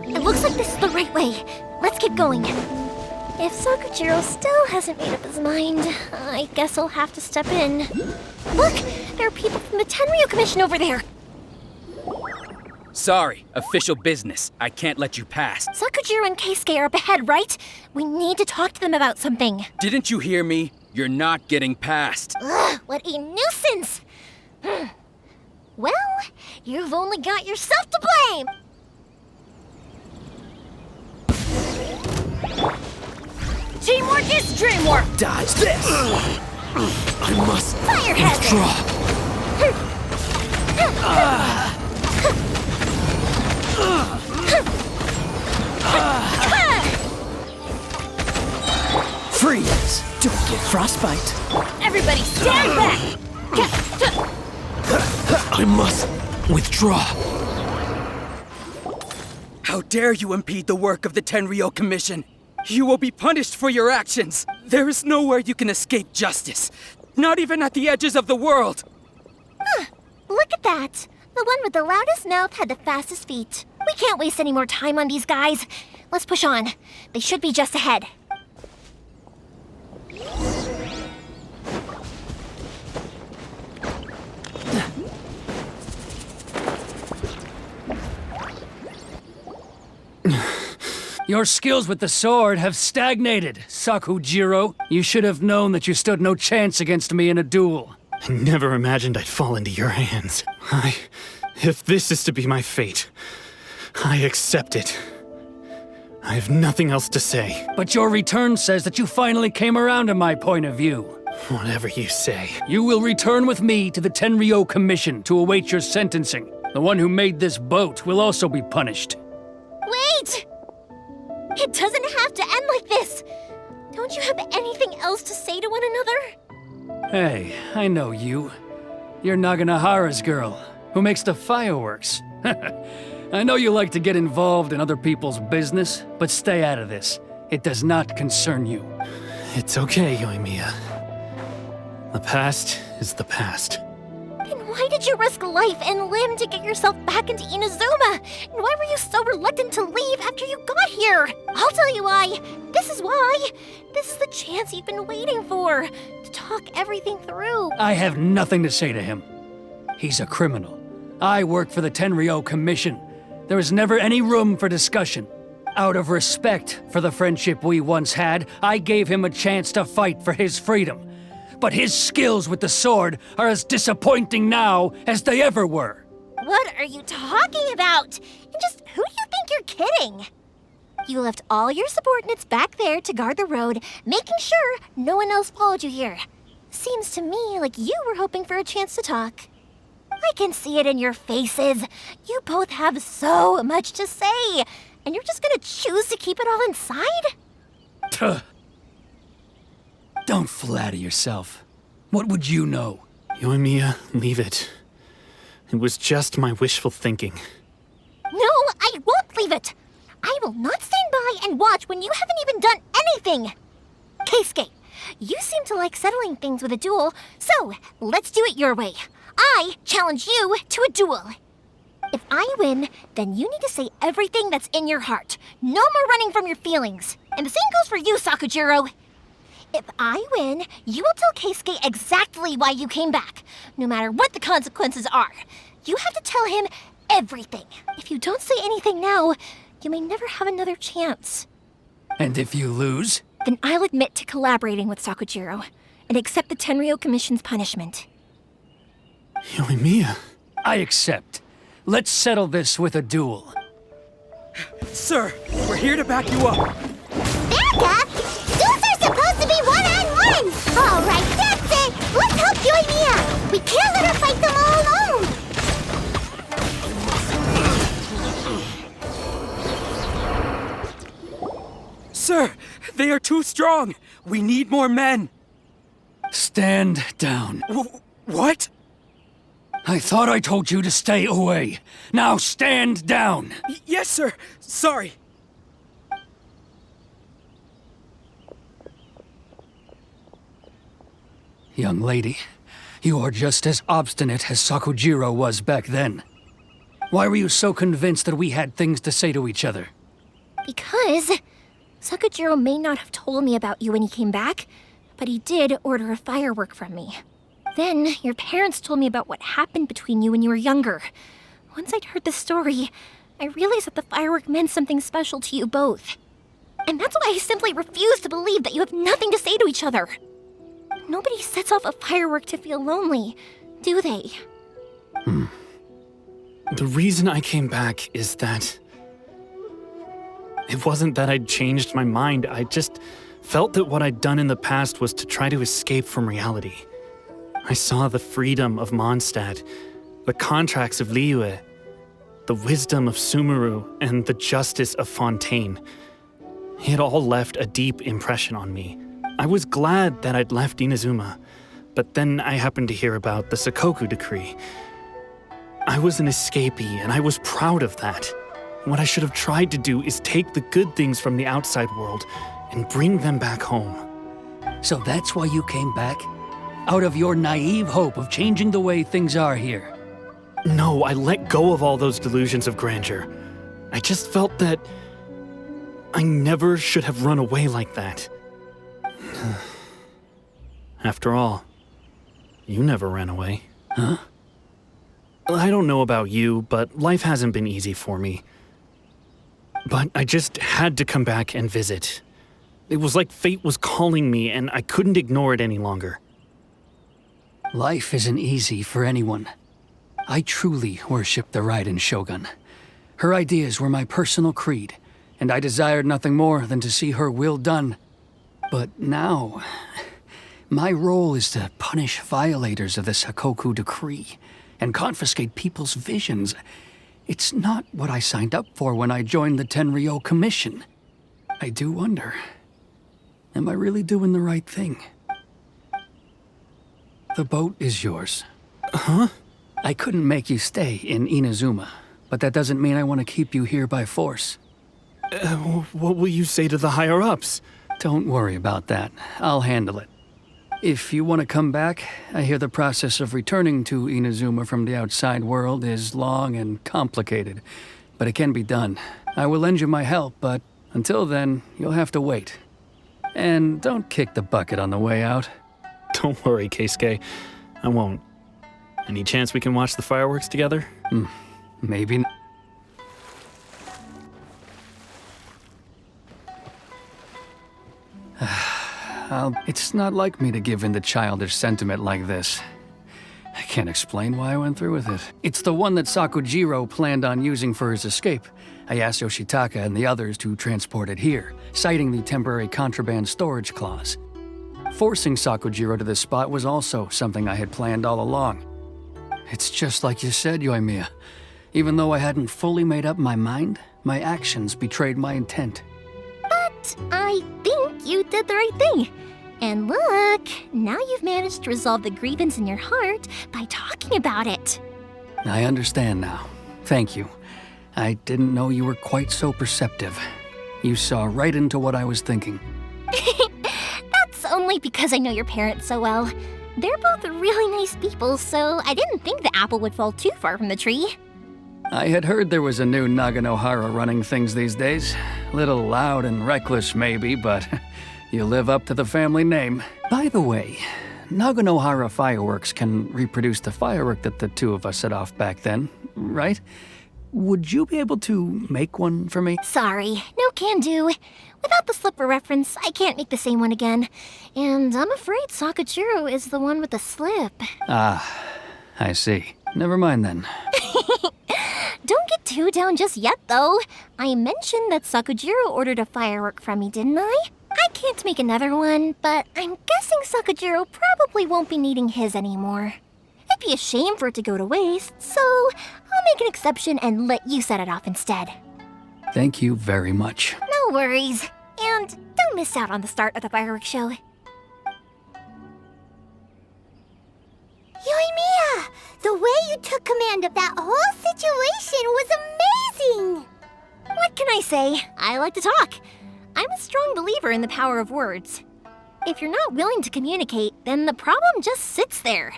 It looks like this is the right way. Let's get going. If Sakujiro still hasn't made up his mind, I guess I'll have to step in. Look! There are people from the Tenryou Commission over there! Sorry, official business. I can't let you pass. Sakujiro and Keisuke are up ahead, right? We need to talk to them about something. Didn't you hear me? You're not getting past. Ugh, what a nuisance! Well, you've only got yourself to blame! Teamwork is dreamwork! Dodge this! I must Fire hazard! freeze! Don't get frostbite. Everybody stand back! I must withdraw. How dare you impede the work of the Tenryou Commission? You will be punished for your actions. There is nowhere you can escape justice. Not even at the edges of the world. Look at that. The one with the loudest mouth had the fastest feet. We can't waste any more time on these guys. Let's push on. They should be just ahead. Your skills with the sword have stagnated, Sakujiro. You should have known that you stood no chance against me in a duel. I never imagined I'd fall into your hands. If this is to be my fate, I accept it. I have nothing else to say. But your return says that you finally came around to my point of view. Whatever you say. You will return with me to the Tenryo Commission to await your sentencing. The one who made this boat will also be punished. Wait! It doesn't have to end like this! Don't you have anything else to say to one another? Hey, I know you. You're Naganohara's girl, who makes the fireworks. I know you like to get involved in other people's business, but stay out of this. It does not concern you. It's okay, Yoimiya. The past is the past. Then why did you risk life and limb to get yourself back into Inazuma? And why were you so reluctant to leave after you got here? I'll tell you why. This is why. This is the chance you've been waiting for. To talk everything through. I have nothing to say to him. He's a criminal. I work for the Tenryo Commission. There is never any room for discussion. Out of respect for the friendship we once had, I gave him a chance to fight for his freedom. But his skills with the sword are as disappointing now as they ever were. What are you talking about? And just who do you think you're kidding? You left all your subordinates back there to guard the road, making sure no one else followed you here. Seems to me like you were hoping for a chance to talk. I can see it in your faces. You both have so much to say, and you're just gonna choose to keep it all inside? Tuh. Don't flatter yourself. What would you know? Yoimiya, leave it. It was just my wishful thinking. No, I won't leave it. I will not stand by and watch when you haven't even done anything. Keisuke, you seem to like settling things with a duel, so let's do it your way. I challenge you to a duel. If I win, then you need to say everything that's in your heart. No more running from your feelings. And the same goes for you, Sakujiro. If I win, you will tell Keisuke exactly why you came back, no matter what the consequences are. You have to tell him everything. If you don't say anything now, you may never have another chance. And if you lose? Then I'll admit to collaborating with Sakujiro and accept the Tenryo Commission's punishment. Yoimiya. I accept. Let's settle this with a duel. Sir, we're here to back you up. Backup? Duels are supposed to be one-on-one! All right, that's it! Let's help Yoimiya! We can't let her fight them all alone! Sir, they are too strong. We need more men. Stand down. What? I thought I told you to stay away. Now stand down. Yes, sir. Sorry. Young lady, you are just as obstinate as Sakujiro was back then. Why were you so convinced that we had things to say to each other? Because Sakujiro may not have told me about you when he came back, but he did order a firework from me. Then your parents told me about what happened between you when you were younger. Once I'd heard the story, I realized that the firework meant something special to you both. And that's why I simply refuse to believe that you have nothing to say to each other. Nobody sets off a firework to feel lonely, do they? The reason I came back is that... It wasn't that I'd changed my mind, I just felt that what I'd done in the past was to try to escape from reality. I saw the freedom of Mondstadt, the contracts of Liyue, the wisdom of Sumeru, and the justice of Fontaine. It all left a deep impression on me. I was glad that I'd left Inazuma, but then I happened to hear about the Sakoku decree. I was an escapee, and I was proud of that. What I should have tried to do is take the good things from the outside world and bring them back home. So that's why you came back? Out of your naive hope of changing the way things are here? No, I let go of all those delusions of grandeur. I just felt that I never should have run away like that. After all, you never ran away. Huh? I don't know about you, but life hasn't been easy for me. But I just had to come back and visit. It was like fate was calling me, and I couldn't ignore it any longer. Life isn't easy for anyone. I truly worship the Raiden Shogun. Her ideas were my personal creed, and I desired nothing more than to see her will done. But now, my role is to punish violators of this Hakoku decree and confiscate people's visions. It's not what I signed up for when I joined the Tenryou Commission. I do wonder, am I really doing the right thing? The boat is yours. Huh? I couldn't make you stay in Inazuma, but that doesn't mean I want to keep you here by force. What will you say to the higher-ups? Don't worry about that. I'll handle it. If you want to come back, I hear the process of returning to Inazuma from the outside world is long and complicated, but it can be done. I will lend you my help, but until then, you'll have to wait. And don't kick the bucket on the way out. Don't worry, Keisuke. I won't. Any chance we can watch the fireworks together? Maybe. It's not like me to give in to childish sentiment like this. I can't explain why I went through with it. It's the one that Sakujiro planned on using for his escape. I asked Yoshitaka and the others to transport it here, citing the temporary contraband storage clause. Forcing Sakujiro to this spot was also something I had planned all along. It's just like you said, Yoimiya. Even though I hadn't fully made up my mind, my actions betrayed my intent. But I think you did the right thing. And look, now you've managed to resolve the grievance in your heart by talking about it. I understand now. Thank you. I didn't know you were quite so perceptive. You saw right into what I was thinking. That's only because I know your parents so well. They're both really nice people, so I didn't think the apple would fall too far from the tree. I had heard there was a new Naganohara running things these days. Little loud and reckless, maybe, but you live up to the family name. By the way, Naganohara fireworks can reproduce the firework that the two of us set off back then, right? Would you be able to make one for me? Sorry, no can do. Without the slipper reference, I can't make the same one again. And I'm afraid Sakujiro is the one with the slip. Ah, I see. Never mind then. Don't get too down just yet, though. I mentioned that Sakujiro ordered a firework from me, didn't I? I can't make another one, but I'm guessing Sakujiro probably won't be needing his anymore. It'd be a shame for it to go to waste, so I'll make an exception and let you set it off instead. Thank you very much. No worries. And don't miss out on the start of the fireworks show. Yoimiya! The way you took command of that whole situation was amazing! What can I say? I like to talk. I'm a strong believer in the power of words. If you're not willing to communicate, then the problem just sits there.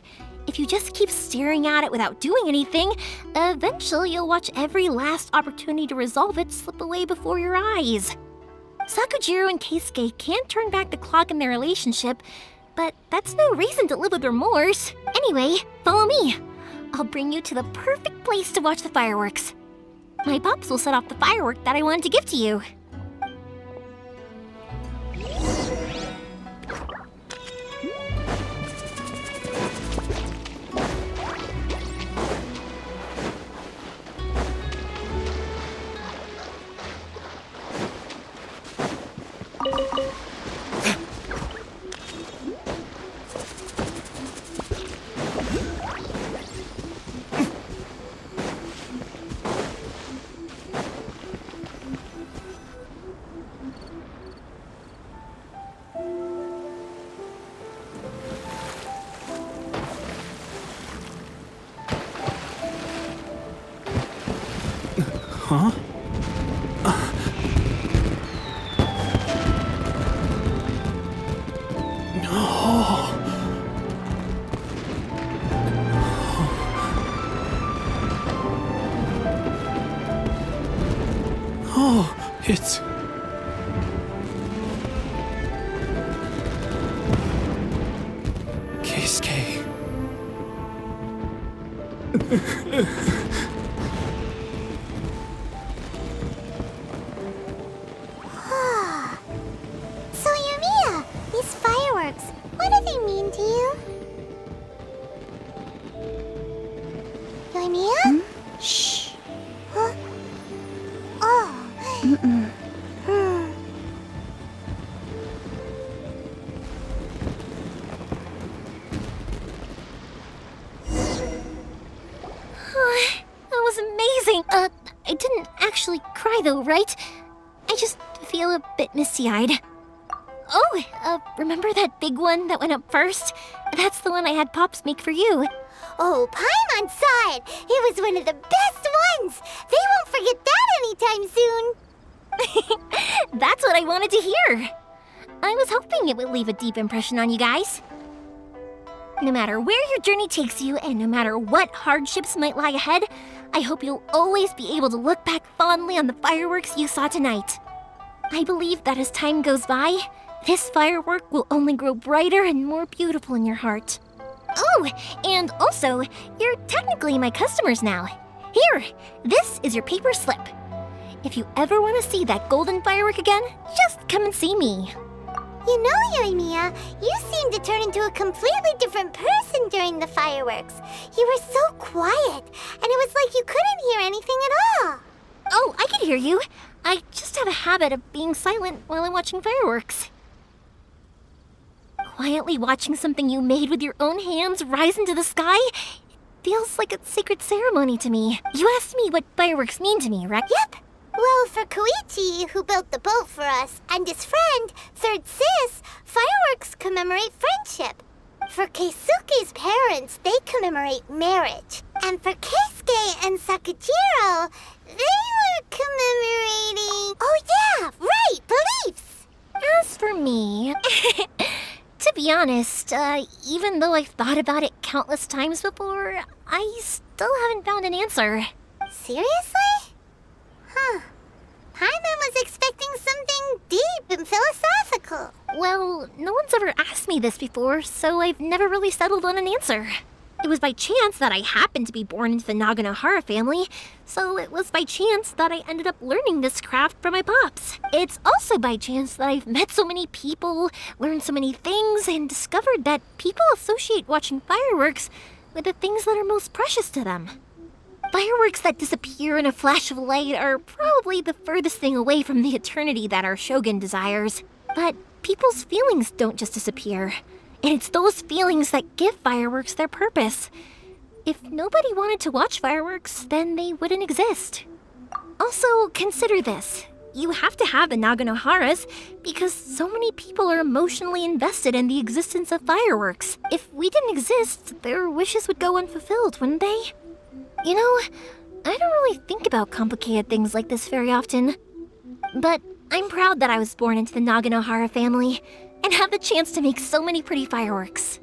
If you just keep staring at it without doing anything, eventually you'll watch every last opportunity to resolve it slip away before your eyes. Sakujiro and Keisuke can't turn back the clock in their relationship, but that's no reason to live with remorse. Anyway, follow me. I'll bring you to the perfect place to watch the fireworks. My pops will set off the firework that I wanted to give to you. Huh? Oh, it's... Keisuke. So, Yoimiya, these fireworks, what do they mean to you? Yoimiya? Shh. Huh? Oh. actually cry though, right? I just feel a bit misty-eyed. Oh, remember that big one that went up first? That's the one I had Pops make for you. Oh, Paimon saw it! It was one of the best ones! They won't forget that anytime soon! That's what I wanted to hear! I was hoping it would leave a deep impression on you guys. No matter where your journey takes you, and no matter what hardships might lie ahead, I hope you'll always be able to look back fondly on the fireworks you saw tonight. I believe that as time goes by, this firework will only grow brighter and more beautiful in your heart. Oh, and also, you're technically my customers now. Here, this is your paper slip. If you ever want to see that golden firework again, just come and see me. You know, Yoimiya, you seemed to turn into a completely different person during the fireworks. You were so quiet, and it was like you couldn't hear anything at all. Oh, I could hear you. I just have a habit of being silent while I'm watching fireworks. Quietly watching something you made with your own hands rise into the sky feels like a sacred ceremony to me. You asked me what fireworks mean to me, right? Yep. Well, for Koichi, who built the boat for us, and his friend, Third Sis, fireworks commemorate friendship. For Keisuke's parents, they commemorate marriage. And for Keisuke and Sakajiro, they were commemorating... Oh yeah, right, beliefs! As for me... To be honest, even though I've thought about it countless times before, I still haven't found an answer. Seriously? Huh. Paimon was expecting something deep and philosophical. Well, no one's ever asked me this before, so I've never really settled on an answer. It was by chance that I happened to be born into the Naganohara family, so it was by chance that I ended up learning this craft from my pops. It's also by chance that I've met so many people, learned so many things, and discovered that people associate watching fireworks with the things that are most precious to them. Fireworks that disappear in a flash of light are probably the furthest thing away from the eternity that our shogun desires. But people's feelings don't just disappear. And it's those feelings that give fireworks their purpose. If nobody wanted to watch fireworks, then they wouldn't exist. Also, consider this. You have to have the Naganoharas because so many people are emotionally invested in the existence of fireworks. If we didn't exist, their wishes would go unfulfilled, wouldn't they? You know, I don't really think about complicated things like this very often. But I'm proud that I was born into the Naganohara family and have the chance to make so many pretty fireworks.